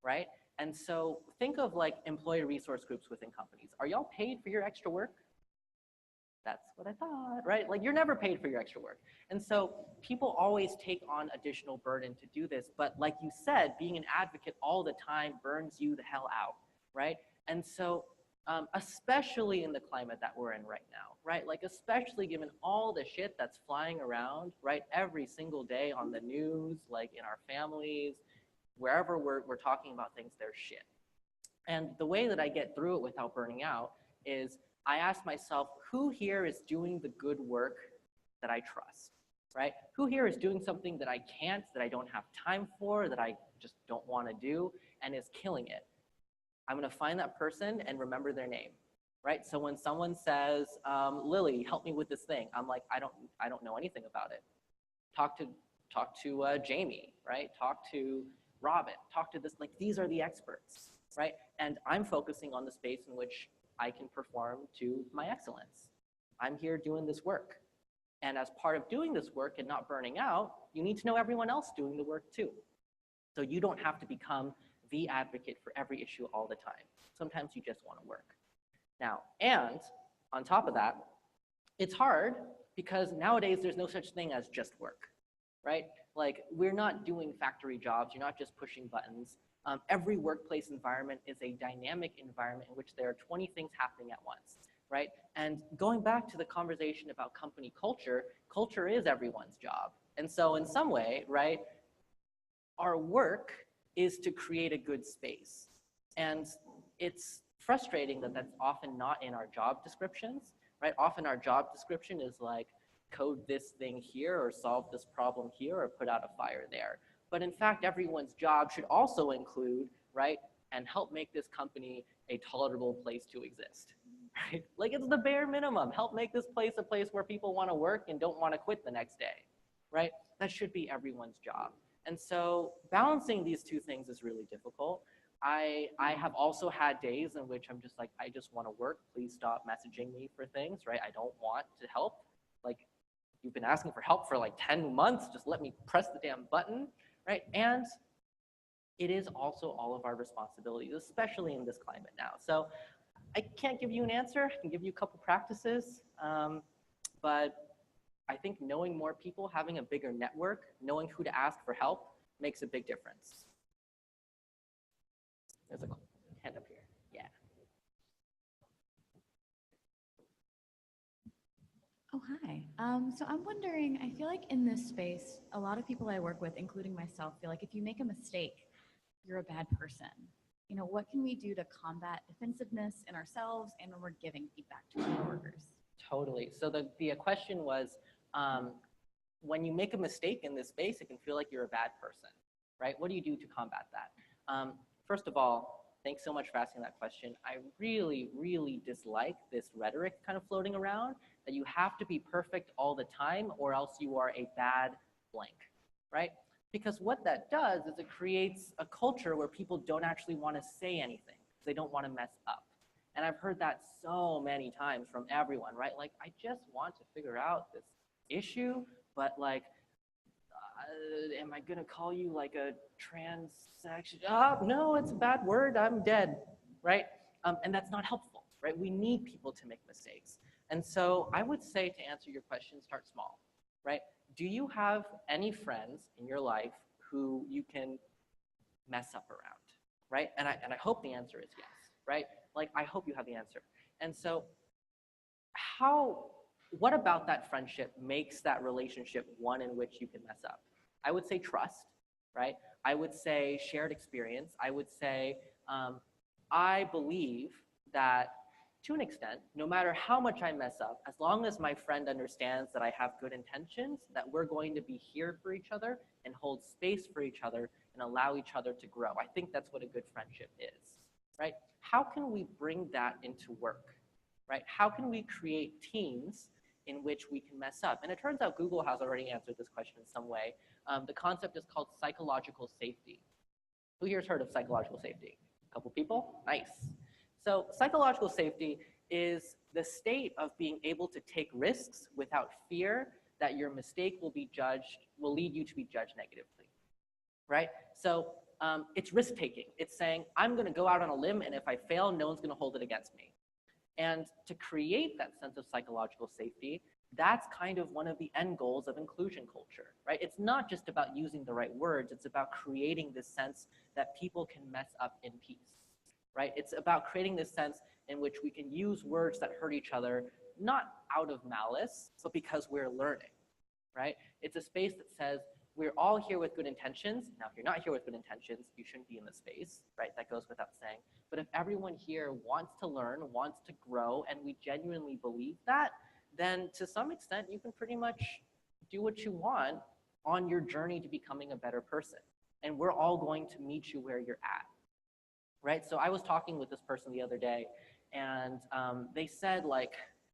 right? And so think of like employee resource groups within companies. Are y'all paid for your extra work? That's what I thought, right? Like, you're never paid for your extra work. And so people always take on additional burden to do this. But like you said, being an advocate all the time burns you the hell out, right? And so especially in the climate that we're in right now, right? Like, especially given all the shit that's flying around, right? Every single day on the news, like in our families, wherever we're talking about things, there's shit. And the way that I get through it without burning out is I ask myself, who here is doing the good work that I trust, right? Who here is doing something that I can't, that I don't have time for, that I just don't want to do, and is killing it? I'm going to find that person and remember their name, right? So when someone says, Lily, help me with this thing, I'm like, I don't know anything about it. Talk to Jamie, right? Talk to Robin, talk to this, like, these are the experts, right? And I'm focusing on the space in which I can perform to my excellence. I'm here doing this work. And as part of doing this work and not burning out, you need to know everyone else doing the work too. So you don't have to become the advocate for every issue all the time. Sometimes you just want to work. Now, and on top of that, it's hard because nowadays there's no such thing as just work, right? Like, we're not doing factory jobs. You're not just pushing buttons. Every workplace environment is a dynamic environment in which there are 20 things happening at once, right? And going back to the conversation about company culture, culture is everyone's job. And so in some way, right, our work is to create a good space. And it's frustrating that that's often not in our job descriptions, right? Often our job description is like, code this thing here, or solve this problem here, or put out a fire there. But in fact, everyone's job should also include, right, and help make this company a tolerable place to exist, right? Like, it's the bare minimum. Help make this place a place where people want to work and don't want to quit the next day, right? That should be everyone's job. And so balancing these two things is really difficult. I have also had days in which I'm just like, I just want to work. Please stop messaging me for things, right? I don't want to help. Like, you've been asking for help for like 10 months. Just let me press the damn button, right? And it is also all of our responsibilities, especially in this climate now. So I can't give you an answer. I can give you a couple practices, but I think knowing more people, having a bigger network, knowing who to ask for help makes a big difference. There's a hand up here. Yeah. Oh, hi. So I'm wondering, I feel like in this space, a lot of people I work with, including myself, feel like if you make a mistake, you're a bad person. What can we do to combat defensiveness in ourselves and when we're giving feedback to our coworkers? Totally. So the question was, when you make a mistake in this space, it can feel like you're a bad person, right? What do you do to combat that? First of all, thanks so much for asking that question. I really, really dislike this rhetoric kind of floating around that you have to be perfect all the time or else you are a bad blank, right? Because what that does is it creates a culture where people don't actually want to say anything. They don't want to mess up. And I've heard that so many times from everyone, right? Like, I just want to figure out this issue, but like, am I gonna call you like a transaction? Oh, no, it's a bad word, I'm dead, right? And that's not helpful, right? We need people to make mistakes. And so I would say, to answer your question, start small, right? Do you have any friends in your life who you can mess up around, right? And I hope the answer is yes, right? Like, I hope you have the answer. And so what about that friendship makes that relationship one in which you can mess up? I would say trust, right? I would say shared experience. I would say, I believe that to an extent, no matter how much I mess up, as long as my friend understands that I have good intentions, that we're going to be here for each other and hold space for each other and allow each other to grow. I think that's what a good friendship is, right? How can we bring that into work, right? How can we create teams in which we can mess up? And it turns out Google has already answered this question in some way. The concept is called psychological safety. Who here's heard of psychological safety? A couple people? Nice. So psychological safety is the state of being able to take risks without fear that your mistake will lead you to be judged negatively, right? So it's risk-taking. It's saying, I'm gonna go out on a limb, and if I fail, no one's gonna hold it against me. And to create that sense of psychological safety, that's kind of one of the end goals of inclusion culture, right? It's not just about using the right words, it's about creating this sense that people can mess up in peace, right? It's about creating this sense in which we can use words that hurt each other, not out of malice, but because we're learning, right? It's a space that says, we're all here with good intentions. Now, if you're not here with good intentions, you shouldn't be in the space, right? That goes without saying. But if everyone here wants to learn, wants to grow, and we genuinely believe that, then to some extent, you can pretty much do what you want on your journey to becoming a better person. And we're all going to meet you where you're at, right? So I was talking with this person the other day, and they said, like,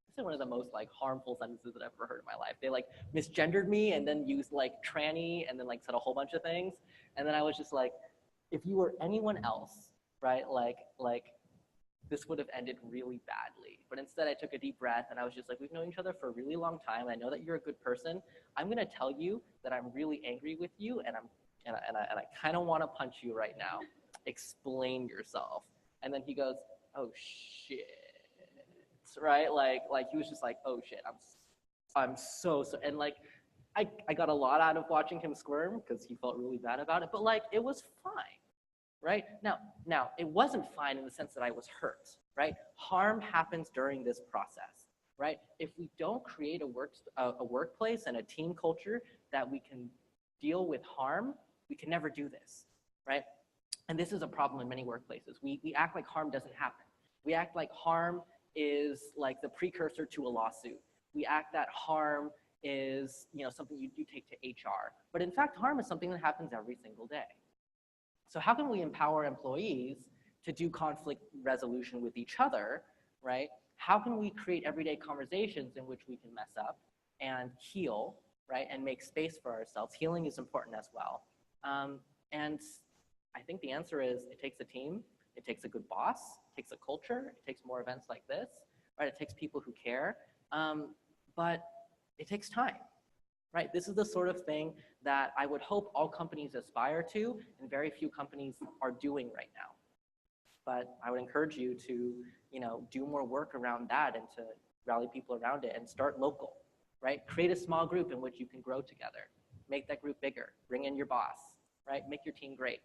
this is one of the most like harmful sentences that I've ever heard in my life. They like misgendered me and then used like tranny and then like said a whole bunch of things. And then I was just like, if you were anyone else, right, like this would have ended really badly. But instead I took a deep breath and I was just like, we've known each other for a really long time. I know that you're a good person. I'm gonna tell you that I'm really angry with you and I kind of want to punch you right now. Explain yourself. And then he goes, oh shit. Right? Like he was just like, oh shit, I'm so, and like, I got a lot out of watching him squirm because he felt really bad about it, but like, it was fine, right? Now, it wasn't fine in the sense that I was hurt, right? Harm happens during this process, right? If we don't create a workplace and a team culture that we can deal with harm, we can never do this, right? And this is a problem in many workplaces. We act like harm doesn't happen. We act like harm is like the precursor to a lawsuit. We act that harm is, something you take to HR. But in fact, harm is something that happens every single day. So how can we empower employees to do conflict resolution with each other, right? How can we create everyday conversations in which we can mess up and heal, right? And make space for ourselves. Healing is important as well. And I think the answer is it takes a team. It takes a good boss, it takes a culture, it takes more events like this, right? It takes people who care, but it takes time, right? This is the sort of thing that I would hope all companies aspire to and very few companies are doing right now. But I would encourage you to, do more work around that and to rally people around it and start local, right? Create a small group in which you can grow together. Make that group bigger, bring in your boss, right? Make your team great.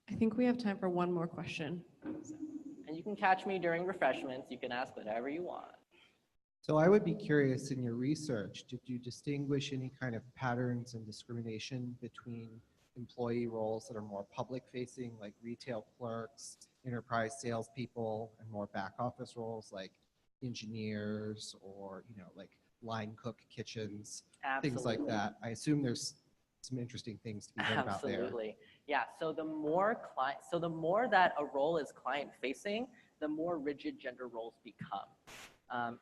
I think we have time for one more question. And you can catch me during refreshments. You can ask whatever you want. So I would be curious, in your research, did you distinguish any kind of patterns and discrimination between employee roles that are more public facing, like retail clerks, enterprise salespeople, and more back office roles like engineers or, like line cook kitchens, things like that? I assume there's some interesting things to be learned about there. Absolutely. Yeah. So the more that a role is client facing, the more rigid gender roles become.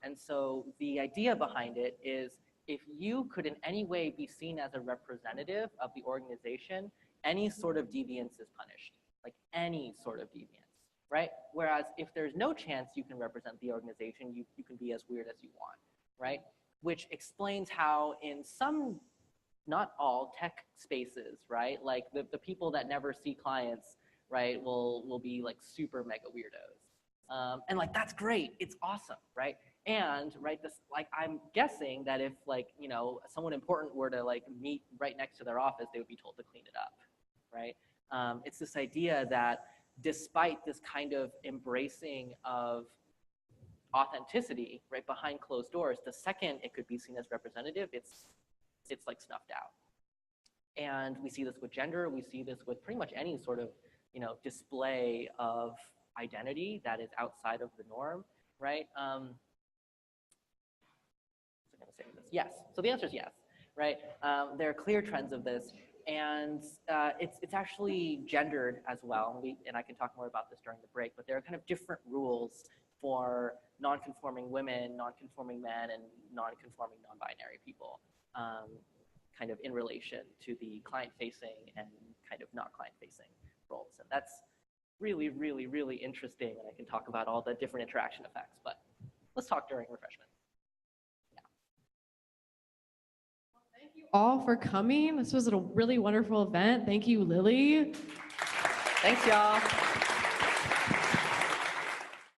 And so the idea behind it is, if you could in any way be seen as a representative of the organization, any sort of deviance is punished, like any sort of deviance, right? Whereas if there's no chance you can represent the organization, you can be as weird as you want, right? Which explains how in some, not all, tech spaces, right? Like the people that never see clients, right, will be like super mega weirdos. And like, that's great, it's awesome, right? And right, this, like, I'm guessing that if someone important were to like meet right next to their office, they would be told to clean it up, right? It's this idea that despite this kind of embracing of authenticity, right, behind closed doors, the second it could be seen as representative, it's like snuffed out. And we see this with gender, we see this with pretty much any sort of, display of identity that is outside of the norm, right? Yes, so the answer is yes, right? There are clear trends of this, and it's actually gendered as well, and I can talk more about this during the break, but there are kind of different rules for non-conforming women, non-conforming men, and non-conforming non-binary people, kind of in relation to the client-facing and kind of not client-facing roles. And that's really, really, really interesting, and I can talk about all the different interaction effects, but let's talk during refreshment. Thank you all for coming. This was a really wonderful event. Thank you, Lily. Thanks, y'all.